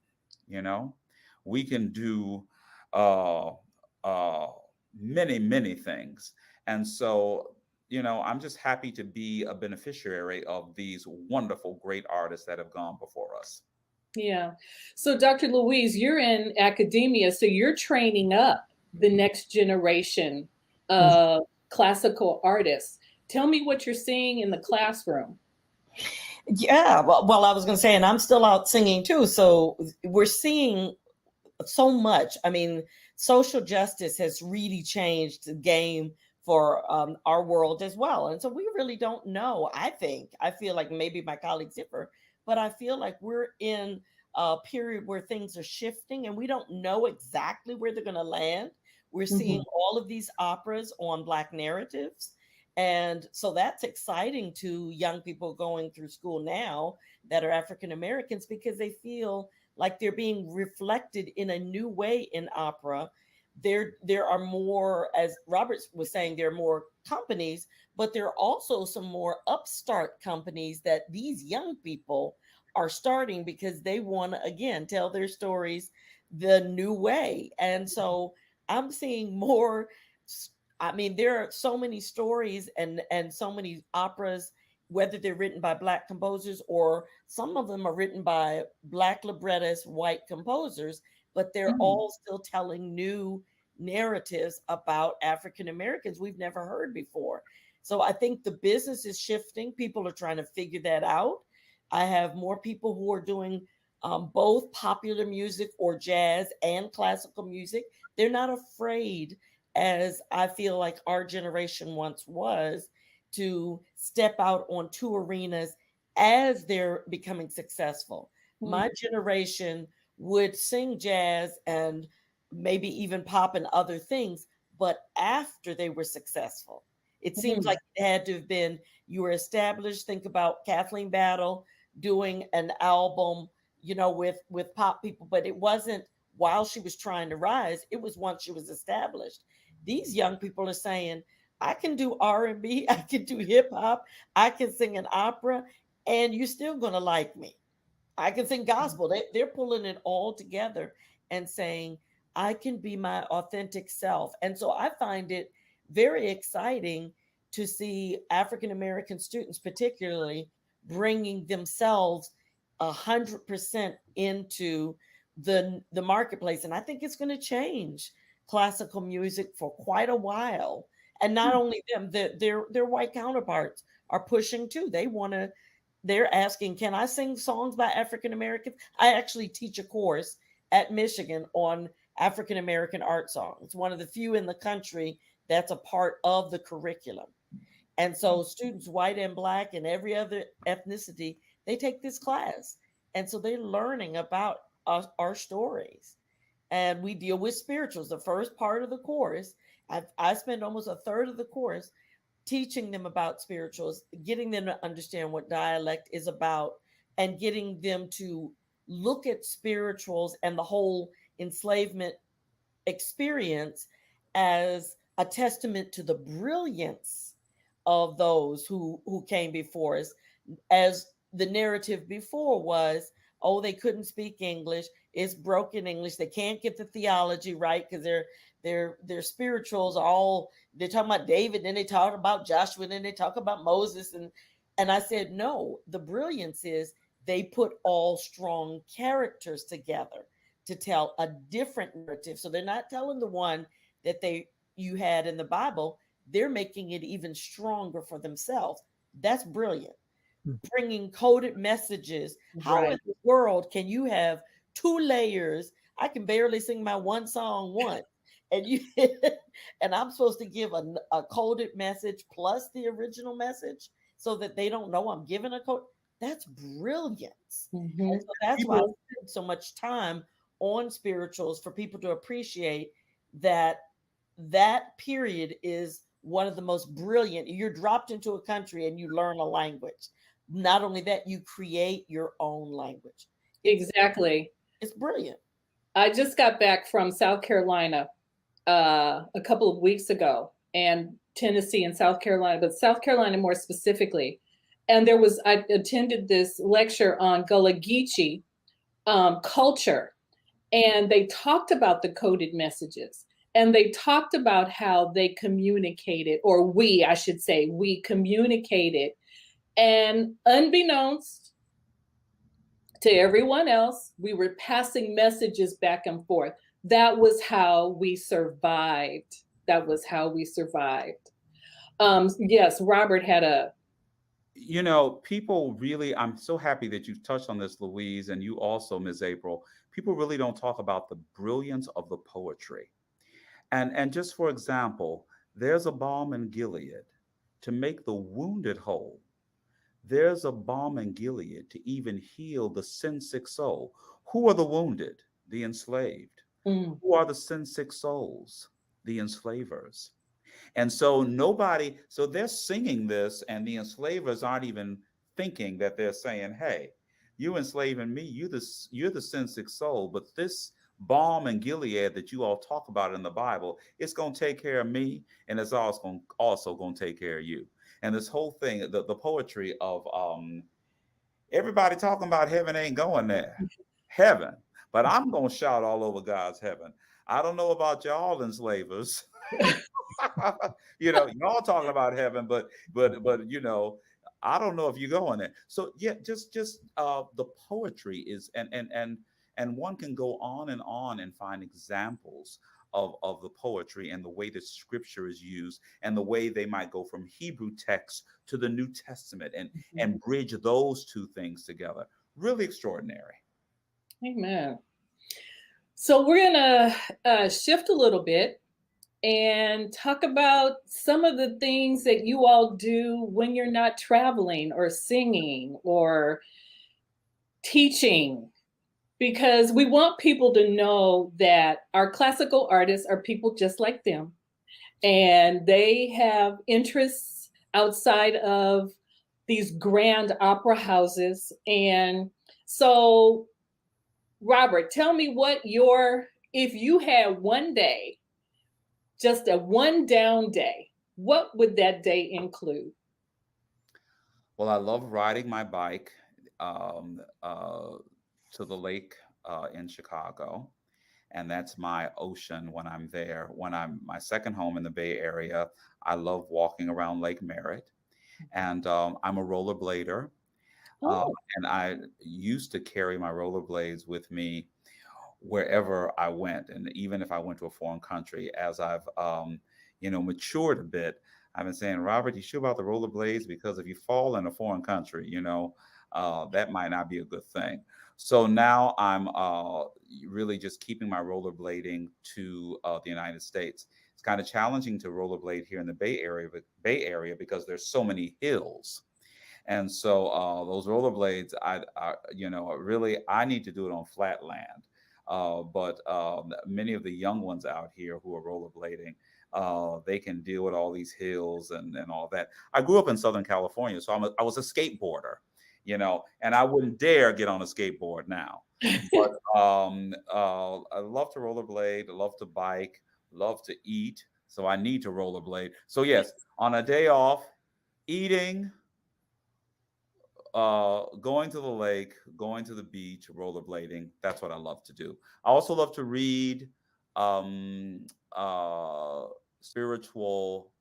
You know, we can do uh, uh, many, many things. And so, I'm just happy to be a beneficiary of these wonderful, great artists that have gone before us. Yeah. So, Dr. Louise, you're in academia, so you're training up the next generation of classical artists. Tell me what you're seeing in the classroom. Yeah, well, I was going to say, and I'm still out singing too. So we're seeing so much. I mean, social justice has really changed the game for our world as well. And so we really don't know. I feel like maybe my colleagues differ, but I feel like we're in a period where things are shifting and we don't know exactly where they're going to land. We're seeing all of these operas on Black narratives. And so that's exciting to young people going through school now that are African Americans because they feel like they're being reflected in a new way in opera. There are more, as Robert was saying, there are more companies, but there are also some more upstart companies that these young people are starting because they want to, again, tell their stories the new way. And so I'm seeing more. I mean, there are so many stories and so many operas, whether they're written by Black composers or some of them are written by Black librettists, white composers, but they're all still telling new narratives about African Americans we've never heard before. So I think the business is shifting. People are trying to figure that out. I have more people who are doing both popular music or jazz and classical music. They're not afraid, as I feel like our generation once was, to step out on two arenas as they're becoming successful. My generation would sing jazz and maybe even pop and other things, but after they were successful. It seems like it had to have been you were established. Think about Kathleen Battle doing an album, with pop people, but it wasn't while she was trying to rise. It was once she was established. These young people are saying, I can do R&B, I can do hip hop, I can sing an opera, and you're still going to like me. I can sing gospel. They're pulling it all together and saying, I can be my authentic self. And so I find it very exciting to see African American students, particularly, bringing themselves 100% into the marketplace. And I think it's going to change classical music for quite a while. And not only them, their white counterparts are pushing too. They're asking, can I sing songs by African Americans? I actually teach a course at Michigan on African American art songs. It's one of the few in the country that's a part of the curriculum. And so students, white and Black and every other ethnicity, they take this class. And so they're learning about our stories. And we deal with spirituals, the first part of the course. I spend almost a third of the course teaching them about spirituals, getting them to understand what dialect is about, and getting them to look at spirituals and the whole enslavement experience as a testament to the brilliance of those who came before us. As the narrative before was, oh, they couldn't speak English, it's broken English, they can't get the theology right because their spirituals are all, they're talking about David, then they talk about Joshua, then they talk about Moses, and I said, no, the brilliance is they put all strong characters together to tell a different narrative. So they're not telling the one that you had in the Bible, they're making it even stronger for themselves. That's brilliant. Bringing coded messages. How in the world can you have two layers? I can barely sing my one song once, and you and I'm supposed to give a coded message plus the original message so that they don't know I'm giving a code. That's brilliance. And so that's why I spend so much time on spirituals, for people to appreciate that period is one of the most brilliant. You're dropped into a country and you learn a language. Not only that, you create your own language. Exactly. It's brilliant. I just got back from South Carolina a couple of weeks ago, and Tennessee and South Carolina, but South Carolina more specifically. And I attended this lecture on Gullah Geechee culture, and they talked about the coded messages, and they talked about how they communicated, or I should say, we communicated, and unbeknownst to everyone else, we were passing messages back and forth. That was how we survived. Yes, Robert had a. People really, I'm so happy that you touched on this, Louise, and you also, Ms. April. People really don't talk about the brilliance of the poetry. And just for example, there's a balm in Gilead to make the wounded whole. There's a balm in Gilead to even heal the sin-sick soul. Who are the wounded? The enslaved. Who are the sin-sick souls? The enslavers. And so so they're singing this, and the enslavers aren't even thinking that they're saying, hey, you enslaving me, you're the sin-sick soul, but this balm in Gilead that you all talk about in the Bible, it's going to take care of me, and it's also going to take care of you. And this whole thing, the poetry of everybody talking about heaven ain't going there. Heaven. But I'm going to shout all over God's heaven. I don't know about y'all enslavers. Y'all talking about heaven, but I don't know if you're going there. So yeah, just the poetry is, and one can go on and find examples of the poetry and the way that scripture is used, and the way they might go from Hebrew text to the New Testament and bridge those two things together. Really extraordinary. Amen. So we're gonna shift a little bit and talk about some of the things that you all do when you're not traveling or singing or teaching, because we want people to know that our classical artists are people just like them, and they have interests outside of these grand opera houses. And so, Robert, tell me if you had one day, just a one down day, what would that day include? Well, I love riding my bike to the lake in Chicago, and that's my ocean when I'm there. When I'm my second home in the Bay Area, I love walking around Lake Merritt, and I'm a rollerblader. And I used to carry my rollerblades with me wherever I went, and even if I went to a foreign country. As I've matured a bit, I've been saying, Robert, you sure about the rollerblades? Because if you fall in a foreign country, that might not be a good thing. So now I'm really just keeping my rollerblading to the United States. It's kind of challenging to rollerblade here in the Bay Area because there's so many hills. And so those rollerblades, I need to do it on flat land. But many of the young ones out here who are rollerblading, They can deal with all these hills and all that. I grew up in Southern California, so I was a skateboarder, and I wouldn't dare get on a skateboard now. But I love to rollerblade, I love to bike, love to eat. So I need to rollerblade. So yes, on a day off, eating, going to the lake, going to the beach, rollerblading. That's what I love to do. I also love to read um, spiritual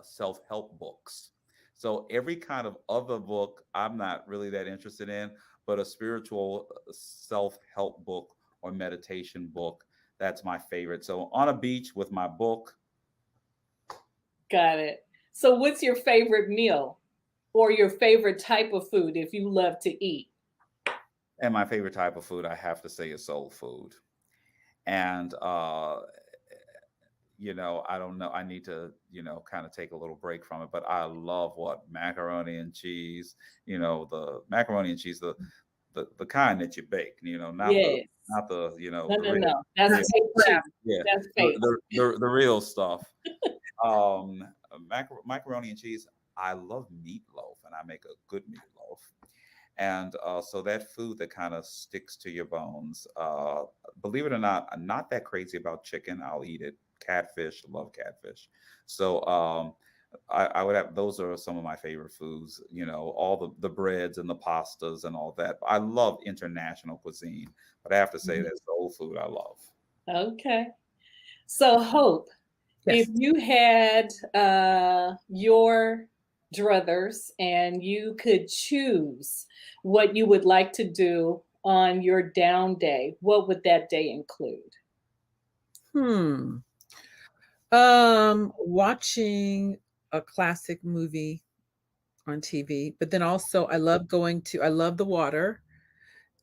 self-help books. So every kind of other book I'm not really that interested in, but a spiritual self-help book or meditation book, that's my favorite. So on a beach with my book. Got it. So what's your favorite meal or your favorite type of food if you love to eat? And my favorite type of food, I have to say, is soul food. And I don't know. I need to, kind of take a little break from it. But I love macaroni and cheese. The macaroni and cheese, the kind that you bake. Not Yes. the No. That's fake too. Yeah, That's fake. the real stuff. Macaroni and cheese. I love meatloaf, and I make a good meatloaf. And so that food that kind of sticks to your bones. Believe it or not, I'm not that crazy about chicken. I'll eat it. Catfish, love catfish. So I would have, those are some of my favorite foods, all the breads and the pastas and all that. I love international cuisine, but I have to say that soul food I love. Okay. So Hope, Yes. if you had your druthers and you could choose what you would like to do on your down day, what would that day include? Watching a classic movie on TV, but then also I love the water.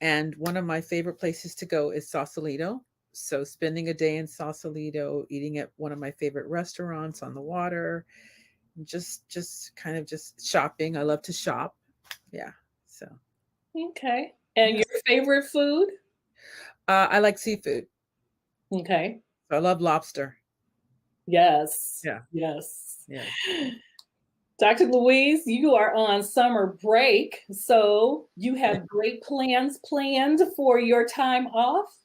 And one of my favorite places to go is Sausalito. So spending a day in Sausalito, eating at one of my favorite restaurants on the water, just kind of just shopping. I love to shop. Yeah. So. Okay. And your favorite food? I like seafood. Okay. I love lobster. Yes. Yeah. Yes. Yeah. Dr. Louise, you are on summer break, so you have great plans planned for your time off?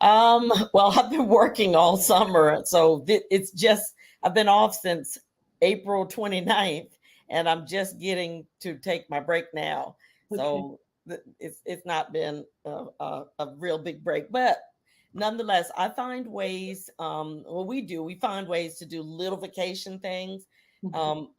Well, I've been working all summer, so I've been off since April 29th, and I'm just getting to take my break now. Okay. So it's not been a real big break, but nonetheless, I find ways, we find ways to do little vacation things. I'm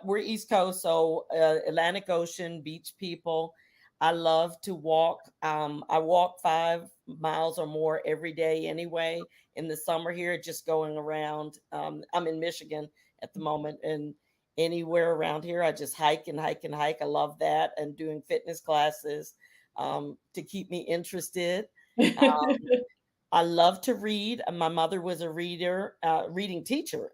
we're East Coast, so Atlantic Ocean, beach people. I love to walk. I walk 5 miles or more every day anyway. In the summer here, just going around. I'm in Michigan at the moment, and anywhere around here, I just hike and hike and hike. I love that, and doing fitness classes to keep me interested. I love to read. My mother was a reading teacher,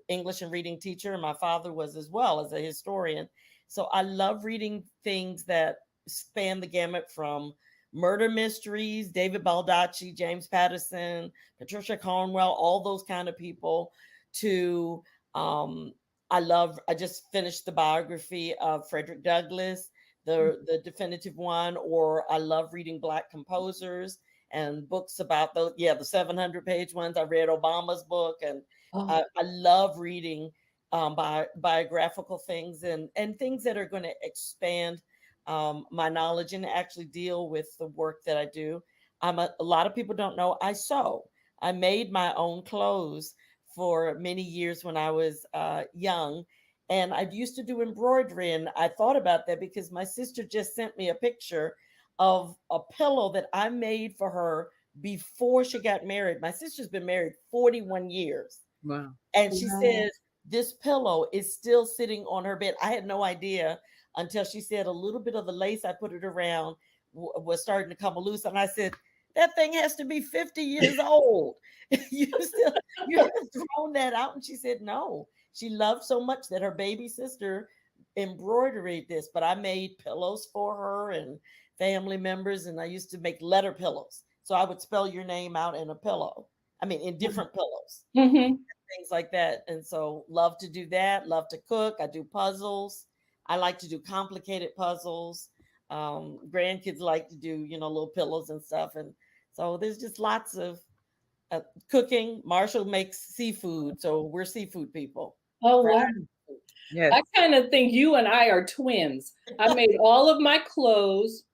English and reading teacher, and my father was as well as a historian. So I love reading things that span the gamut from murder mysteries, David Baldacci, James Patterson, Patricia Cornwell, all those kind of people, to I just finished the biography of Frederick Douglass, the definitive one, or I love reading Black composers and books about the 700-page ones. I read Obama's book, and I love reading biographical things and things that are going to expand my knowledge and actually deal with the work that I do. A lot of people don't know I sew. I made my own clothes for many years when I was young, and I used to do embroidery. And I thought about that because my sister just sent me a picture of a pillow that I made for her before she got married. My sister's been married 41 years. Wow. And she says this pillow is still sitting on her bed. I had no idea until she said a little bit of the lace I put it around was starting to come loose. And I said, that thing has to be 50 years old. you have thrown that out. And she said, no, she loved so much that her baby sister embroidered this, but I made pillows for her and family members. And I used to make letter pillows. So I would spell your name out in a pillow. I mean, in different pillows. Mm-hmm. things like that. And so love to do that, love to cook. I do puzzles. I like to do complicated puzzles. Grandkids like to do, little pillows and stuff. And so there's just lots of cooking. Marshall makes seafood. So we're seafood people. Oh, wow. Yes. I kind of think you and I are twins. I made all of my clothes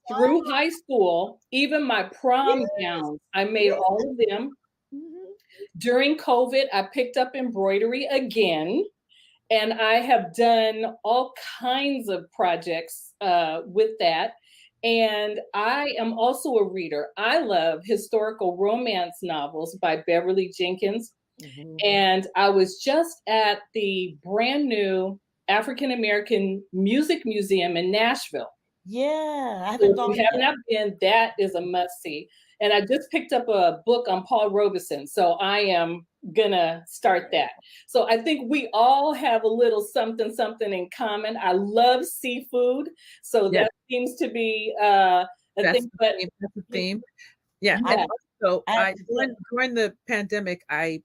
through high school, even my prom gowns. I made all of them. During COVID, I picked up embroidery again, and I have done all kinds of projects with that. And I am also a reader. I love historical romance novels by Beverly Jenkins. And I was just at the brand new African American Music Museum in Nashville. Yeah, I So haven't if gone you have not been, that is a must see. And I just picked up a book on Paul Robeson, so I am gonna start that. So I think we all have a little something in common. I love seafood, so that seems to be a thing. But That's the theme. Yeah, Yeah. and also during the pandemic, I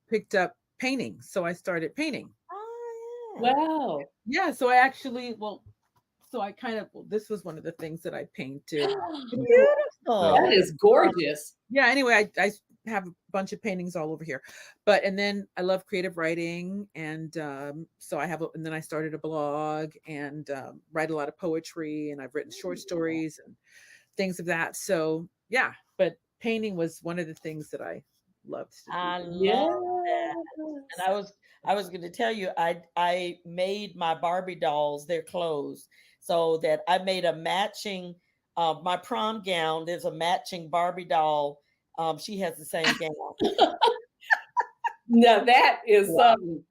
picked up painting, so I started painting. Oh, yeah. Wow. Yeah, so I actually, this was one of the things that I painted. Beautiful. That is gorgeous. Yeah, anyway, I have a bunch of paintings all over here. And then I love creative writing. And so and then I started a blog and write a lot of poetry, and I've written short stories and things of that. So yeah, but painting was one of the things that I loved to do. I love that. And I was going to tell you, I made my Barbie dolls their clothes, so that I made a matching my prom gown. There's a matching Barbie doll. She has the same gown. Now that is something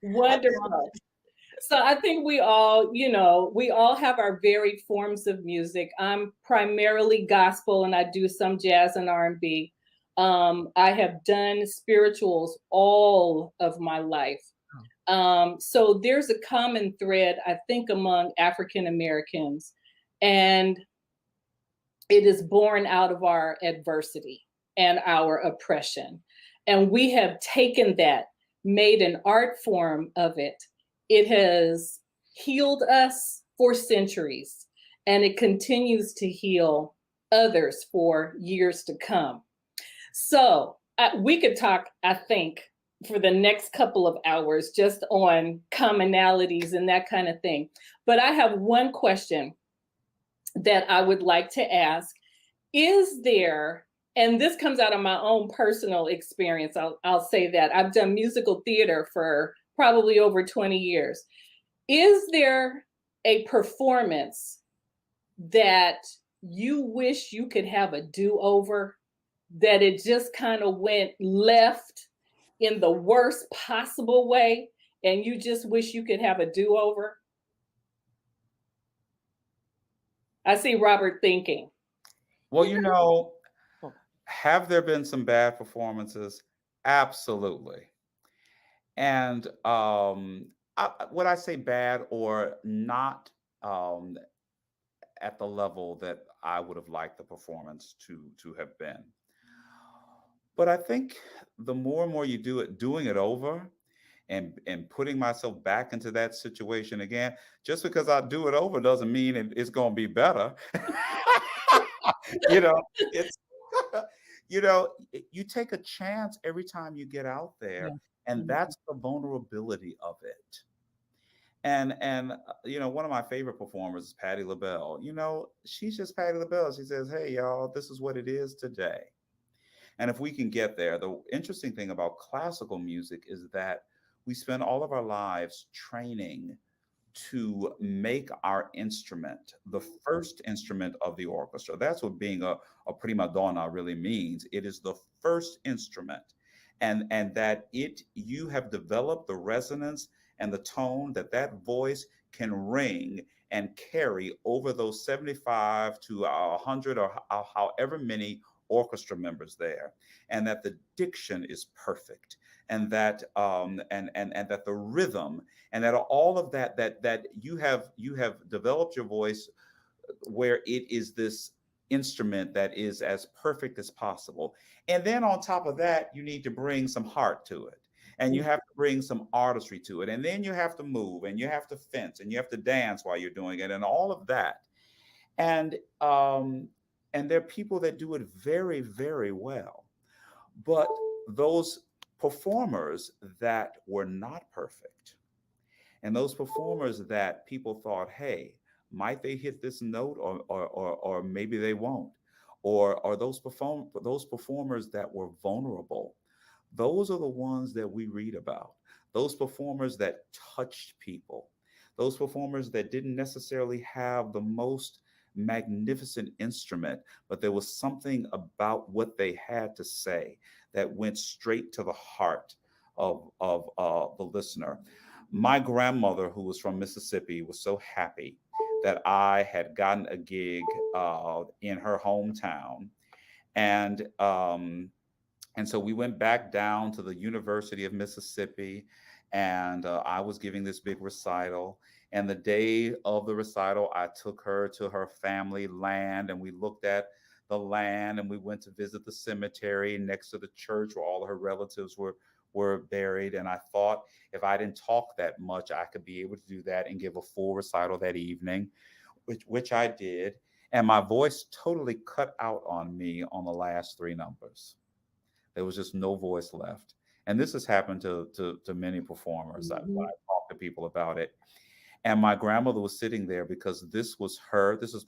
wonderful. So I think we all have our varied forms of music. I'm primarily gospel, and I do some jazz and R&B. I have done spirituals all of my life. So there's a common thread, I think, among African Americans, and it is born out of our adversity and our oppression. And we have taken that, made an art form of it. It has healed us for centuries, and it continues to heal others for years to come. So we could talk, I think, for the next couple of hours just on commonalities and that kind of thing. But I have one question that I would like to ask. Is there, and this comes out of my own personal experience, I'll say that. I've done musical theater for probably over 20 years. Is there a performance that you wish you could have a do-over, that it just kind of went left in the worst possible way, and you just wish you could have a do-over? I see Robert thinking. Well, have there been some bad performances? Absolutely. And would I say bad or not at the level that I would have liked the performance to have been? But I think the more and more you do it, doing it over and putting myself back into that situation again, just because I do it over doesn't mean it's going to be better. It's you take a chance every time you get out there, and that's the vulnerability of it. And one of my favorite performers is Patti LaBelle. She's just Patti LaBelle. She says, "Hey, y'all, this is what it is today." And if we can get there, the interesting thing about classical music is that we spend all of our lives training to make our instrument the first instrument of the orchestra. That's what being a prima donna really means. It is the first instrument, and that you have developed the resonance and the tone that voice can ring and carry over those 75 to 100 or however many orchestra members there, and that the diction is perfect, and that and that the rhythm, and that all of that you have developed your voice where it is this instrument that is as perfect as possible. And then on top of that, you need to bring some heart to it. And you have to bring some artistry to it. And then you have to move and you have to fence and you have to dance while you're doing it and all of that. And and there are people that do it very, very well. But those performers that were not perfect, and those performers that people thought, hey, might they hit this note or maybe they won't, or those performers that were vulnerable, those are the ones that we read about. Those performers that touched people, those performers that didn't necessarily have the most magnificent instrument, but there was something about what they had to say that went straight to the heart of the listener. My grandmother, who was from Mississippi, was so happy that I had gotten a gig in her hometown, and so we went back down to the University of Mississippi, and I was giving this big recital. And the day of the recital, I took her to her family land, and we looked at the land, and we went to visit the cemetery next to the church where all of her relatives were buried. And I thought if I didn't talk that much, I could be able to do that and give a full recital that evening, which I did. And my voice totally cut out on me on the last three numbers. There was just no voice left. And this has happened to many performers. When I talk to people about it. And my grandmother was sitting there because this was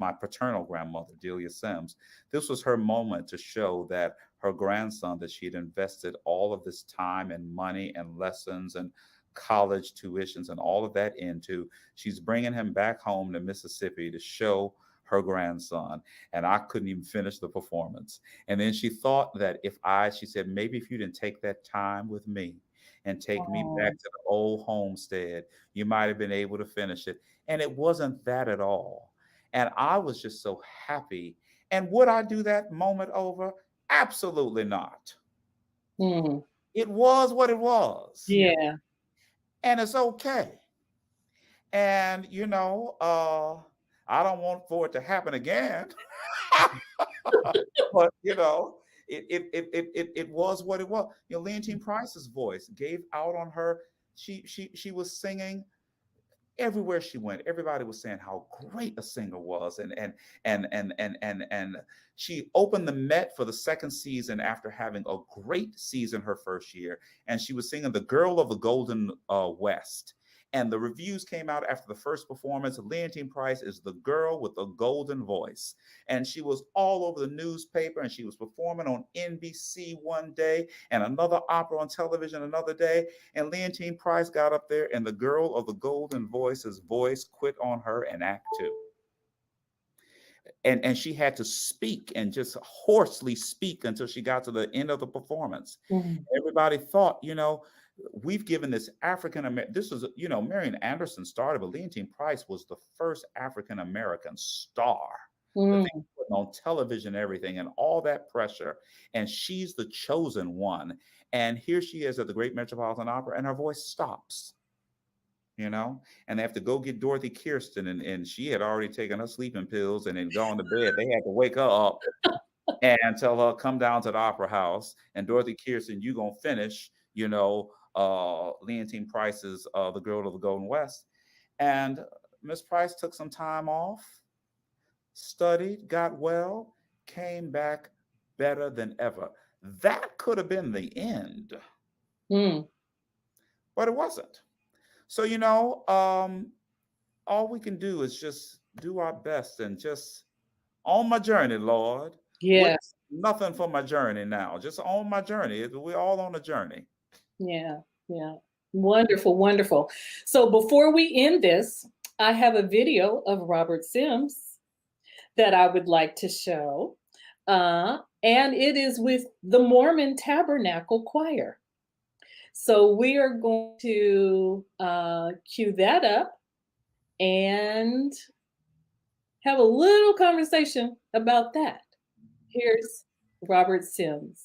my paternal grandmother, Delia Sims. This was her moment to show that her grandson, that she had invested all of this time and money and lessons and college tuitions and all of that into, she's bringing him back home to Mississippi to show her grandson. And I couldn't even finish the performance. And then she thought that she said, maybe if you didn't take that time with me and take me back to the old homestead, you might have been able to finish it. And it wasn't that at all. And I was just so happy. And would I do that moment over? Absolutely not. Mm. It was what it was. Yeah. And it's okay. And, I don't want for it to happen again. But, it was what it was. Leontine Price's voice gave out on her. She was singing everywhere she went. Everybody was saying how great a singer was, and she opened the Met for the second season after having a great season her first year, and she was singing "The Girl of the Golden West." And the reviews came out after the first performance. Leontine Price is the girl with the golden voice. And she was all over the newspaper, and she was performing on NBC one day and another opera on television another day. And Leontine Price got up there, and the girl of the golden voice's voice quit on her in Act Two. And she had to speak and just hoarsely speak until she got to the end of the performance. Mm-hmm. Everybody thought, we've given this African-American, this is, Marian Anderson started, but Leontine Price was the first African-American star. The thing on television, everything, and all that pressure. And she's the chosen one. And here she is at the Great Metropolitan Opera, and her voice stops. And they have to go get Dorothy Kirsten, and she had already taken her sleeping pills and then gone to bed. They had to wake her up and tell her, come down to the Opera House. And Dorothy Kirsten, you gonna finish, Leontine Price's The Girl of the Golden West. And Miss Price took some time off, studied, got well, came back better than ever. That could have been the end. But it wasn't. So, all we can do is just do our best and just on my journey, Lord. Yes. Nothing for my journey now, just on my journey. We're all on a journey. Yeah. Wonderful, wonderful. So before we end this, I have a video of Robert Sims that I would like to show. And it is with the Mormon Tabernacle Choir. So we are going to cue that up and have a little conversation about that. Here's Robert Sims.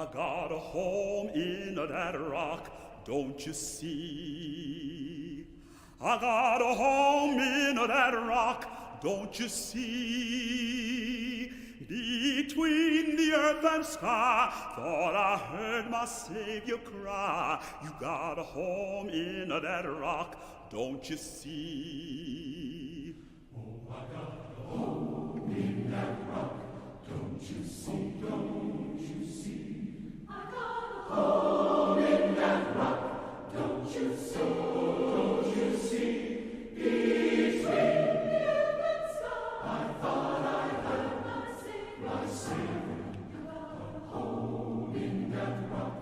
I got a home in that rock, don't you see? I got a home in that rock, don't you see? Between the earth and sky, thought I heard my Savior cry. You got a home in that rock, don't you see? Oh, I got a home in that rock, don't you see, don't you see? I got a home in that rock, don't you see, don't you see? Between the earth and sky, I thought I heard my Savior. You got a home in that rock,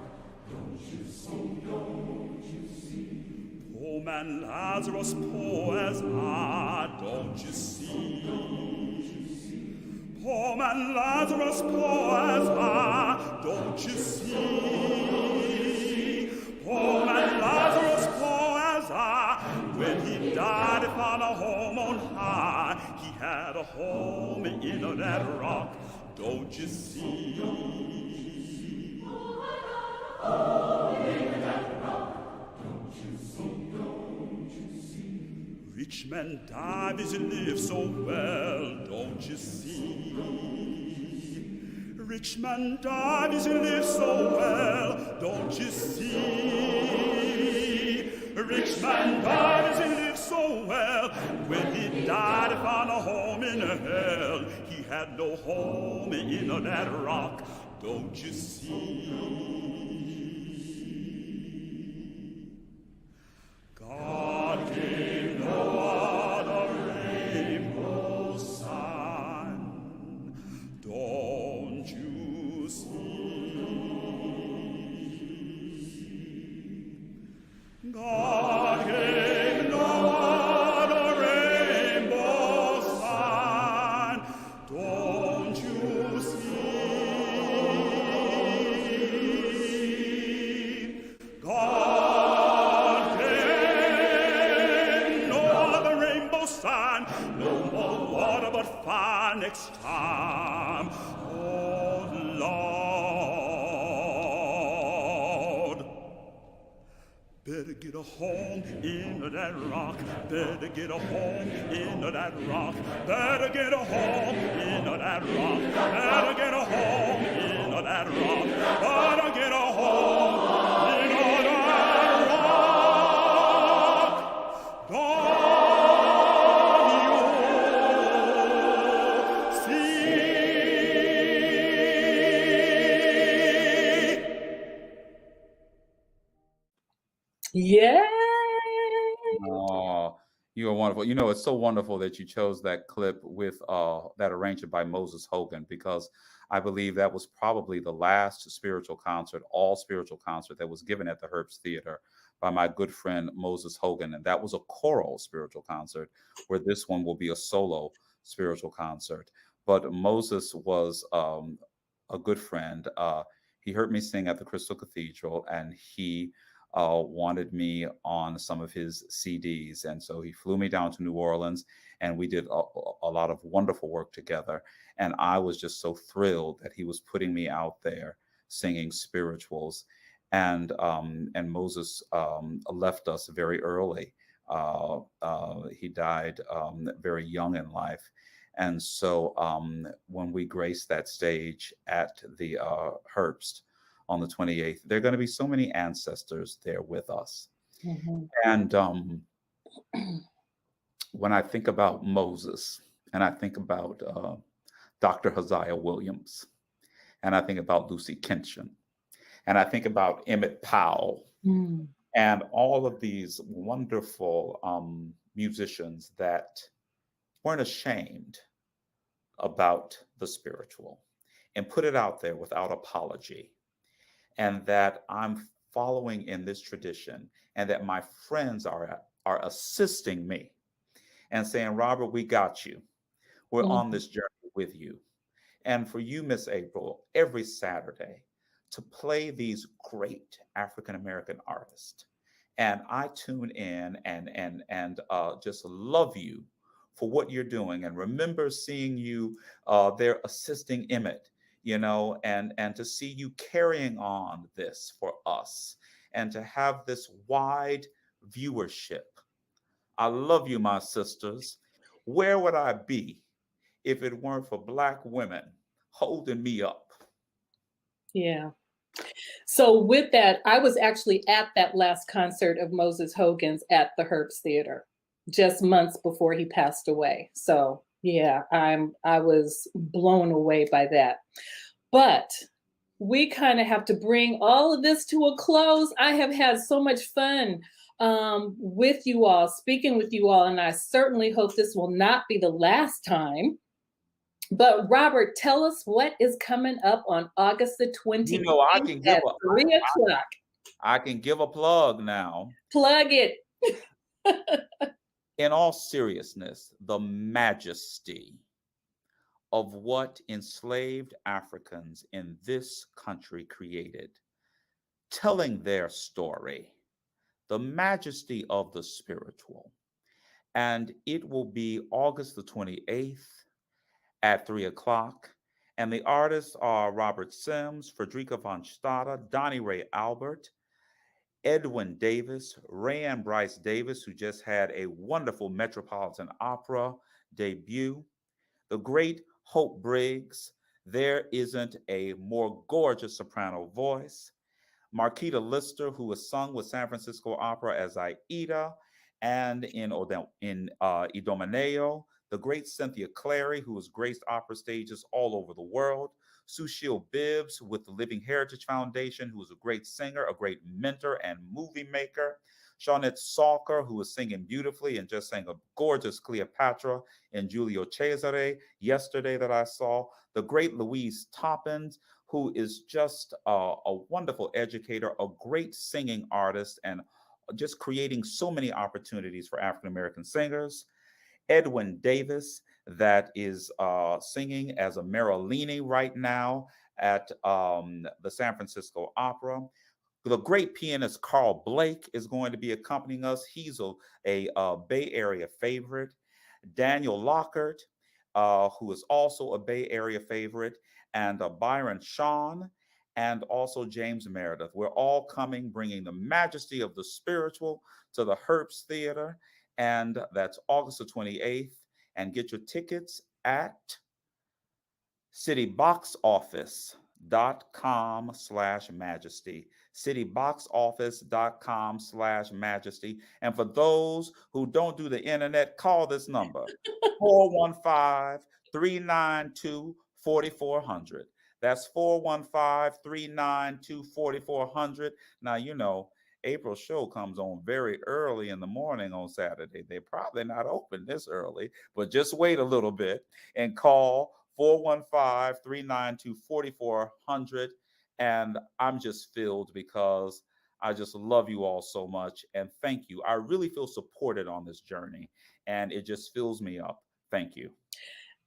don't you see, don't you see? Poor man Lazarus, poor as I, don't you see? Poor man Lazarus, poor as I, don't you see? Poor man Lazarus, poor as I, when he died, he found a home on high. He had a home in that rock, don't you see? Oh, I got a home in that rock, don't you see, don't you see? Rich man died, busy live so well, don't you see? Rich man died, busy live so well, don't you see? Rich man died, busy live so well. When he died, he found a home in hell. He had no home in that rock, don't you see? God gave Noah the rainbow sign, don't you see? God gave Noah the rainbow sign, don't you see? God gave Noah the rainbow sign, no more water but fire next time. Oh Lord, better get a home in that rock, better get a home in that rock, better get a home in that rock, better get a home in that rock, better get a home in that rock. Don't you see? Yeah. Oh, you are wonderful. You know, it's so wonderful that you chose that clip with that arrangement by Moses Hogan, because I believe that was probably the last spiritual concert, all spiritual concert that was given at the Herbst Theater by my good friend Moses Hogan. And that was a choral spiritual concert, where this one will be a solo spiritual concert. But Moses was a good friend. He heard me sing at the Crystal Cathedral, and he wanted me on some of his CDs. And so he flew me down to New Orleans, and we did a lot of wonderful work together. And I was just so thrilled that he was putting me out there singing spirituals. And Moses left us very early. He died very young in life. And so when we graced that stage at the Herbst on the 28th, there are going to be so many ancestors there with us. Mm-hmm. And when I think about Moses, and I think about Dr. Hosea Williams, and I think about Lucy Kenshin, and I think about Emmett Powell, and all of these wonderful musicians that weren't ashamed about the spiritual and put it out there without apology, and that I'm following in this tradition, and that my friends are assisting me and saying, Robert, we got you. We're on this journey with you. And for you, Miz April, every Saturday to play these great African-American artists. And I tune in and just love you for what you're doing, and remember seeing you there assisting Emmett, and to see you carrying on this for us and to have this wide viewership. I love you, my sisters. Where would I be if it weren't for Black women holding me up? Yeah. So with that, I was actually at that last concert of Moses Hogan's at the Herbst Theater just months before he passed away. So yeah, I was blown away by that. But we kind of have to bring all of this to a close. I have had so much fun with you all, speaking with you all, and I certainly hope this will not be the last time. But Robert, tell us what is coming up on August the 28th I can give at 3 o'clock. I can give a plug now. Plug it. In all seriousness, the majesty of what enslaved Africans in this country created, telling their story, the majesty of the spiritual. And it will be August the 28th at 3 o'clock. And the artists are Robert Sims, Frederica von Stade, Donnie Ray Albert, Edwin Davis, Rayanne Bryce Davis, who just had a wonderful Metropolitan Opera debut, the great Hope Briggs. There isn't a more gorgeous soprano voice. Marquita Lister, who has sung with San Francisco Opera as Aida and in Idomeneo. The great Cynthia Clary, who has graced opera stages all over the world. Sushil Bibbs with the Living Heritage Foundation, who is a great singer, a great mentor and movie maker. Shawnette Salker, who is singing beautifully and just sang a gorgeous Cleopatra in Giulio Cesare yesterday that I saw. The great Louise Toppins, who is just a wonderful educator, a great singing artist, and just creating so many opportunities for African-American singers. Edwin Davis, that is singing as a Merlini right now at the San Francisco Opera. The great pianist Carl Blake is going to be accompanying us. He's a Bay Area favorite. Daniel Lockhart, who is also a Bay Area favorite, and Byron Sean, and also James Meredith. We're all coming, bringing the majesty of the spiritual to the Herbst Theater, and that's August the 28th. And get your tickets at cityboxoffice.com/majesty. cityboxoffice.com/majesty. And for those who don't do the internet, call this number, 415-392-4400. That's 415-392-4400. Now, April's show comes on very early in the morning on Saturday. They're probably not open this early, but just wait a little bit and call 415-392-4400. And I'm just filled because I just love you all so much. And thank you. I really feel supported on this journey, and it just fills me up. Thank you.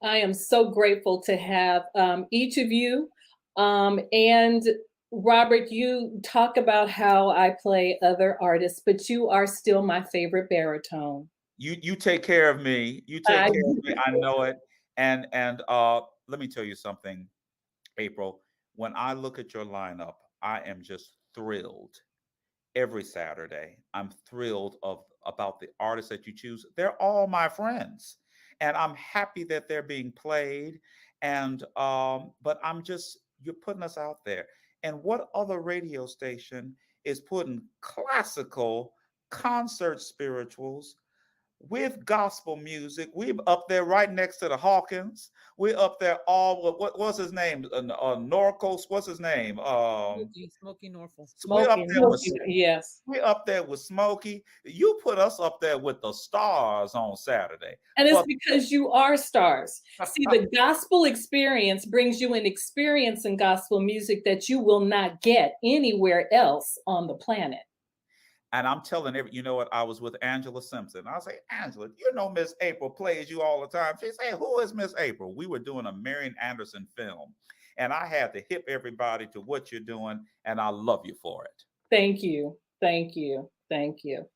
I am so grateful to have each of you. And Robert, you talk about how I play other artists, but you are still my favorite baritone. You take care of me. You take care of me. I know it. And let me tell you something, April. When I look at your lineup, I am just thrilled. Every Saturday, I'm thrilled about the artists that you choose. They're all my friends, and I'm happy that they're being played. And but you're putting us out there. And what other radio station is putting classical concert spirituals with gospel music? We're up there right next to the Hawkins. We're up there what's his name? Norcos, what's his name? Smokey Norfolk. We're up there with, yes. We're up there with Smokey. You put us up there with the stars on Saturday. And it's because you are stars. See, the gospel experience brings you an experience in gospel music that you will not get anywhere else on the planet. And I'm telling you know what? I was with Angela Simpson. I was like, Angela, Miss April plays you all the time. She said, who is Miss April? We were doing a Marian Anderson film, and I had to hip everybody to what you're doing, and I love you for it. Thank you. Thank you. Thank you.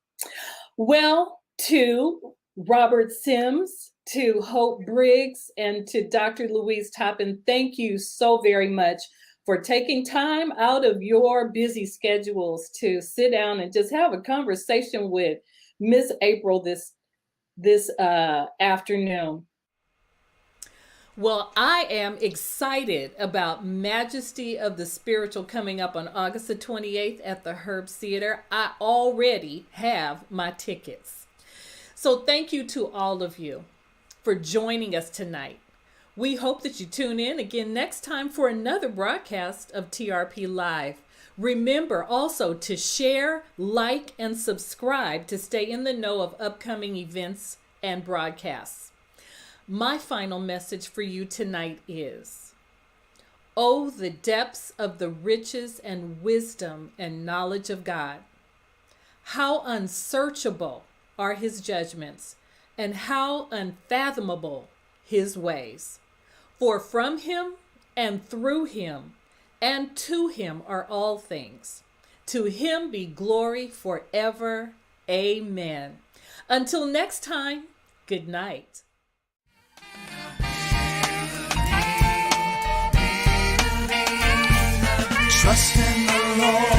Well, to Robert Sims, to Hope Briggs and to Dr. Louise Toppin. Thank you so very much for taking time out of your busy schedules to sit down and just have a conversation with Miz April this afternoon. Well, I am excited about Majesty of the Spiritual coming up on August the 28th at the Herbst Theater. I already have my tickets. So thank you to all of you for joining us tonight. We hope that you tune in again next time for another broadcast of TRP Live. Remember also to share, like, and subscribe to stay in the know of upcoming events and broadcasts. My final message for you tonight is, oh, the depths of the riches and wisdom and knowledge of God. How unsearchable are his judgments, and how unfathomable his ways. For from him and through him and to him are all things. To him be glory forever. Amen. Until next time, good night. Trust in the Lord.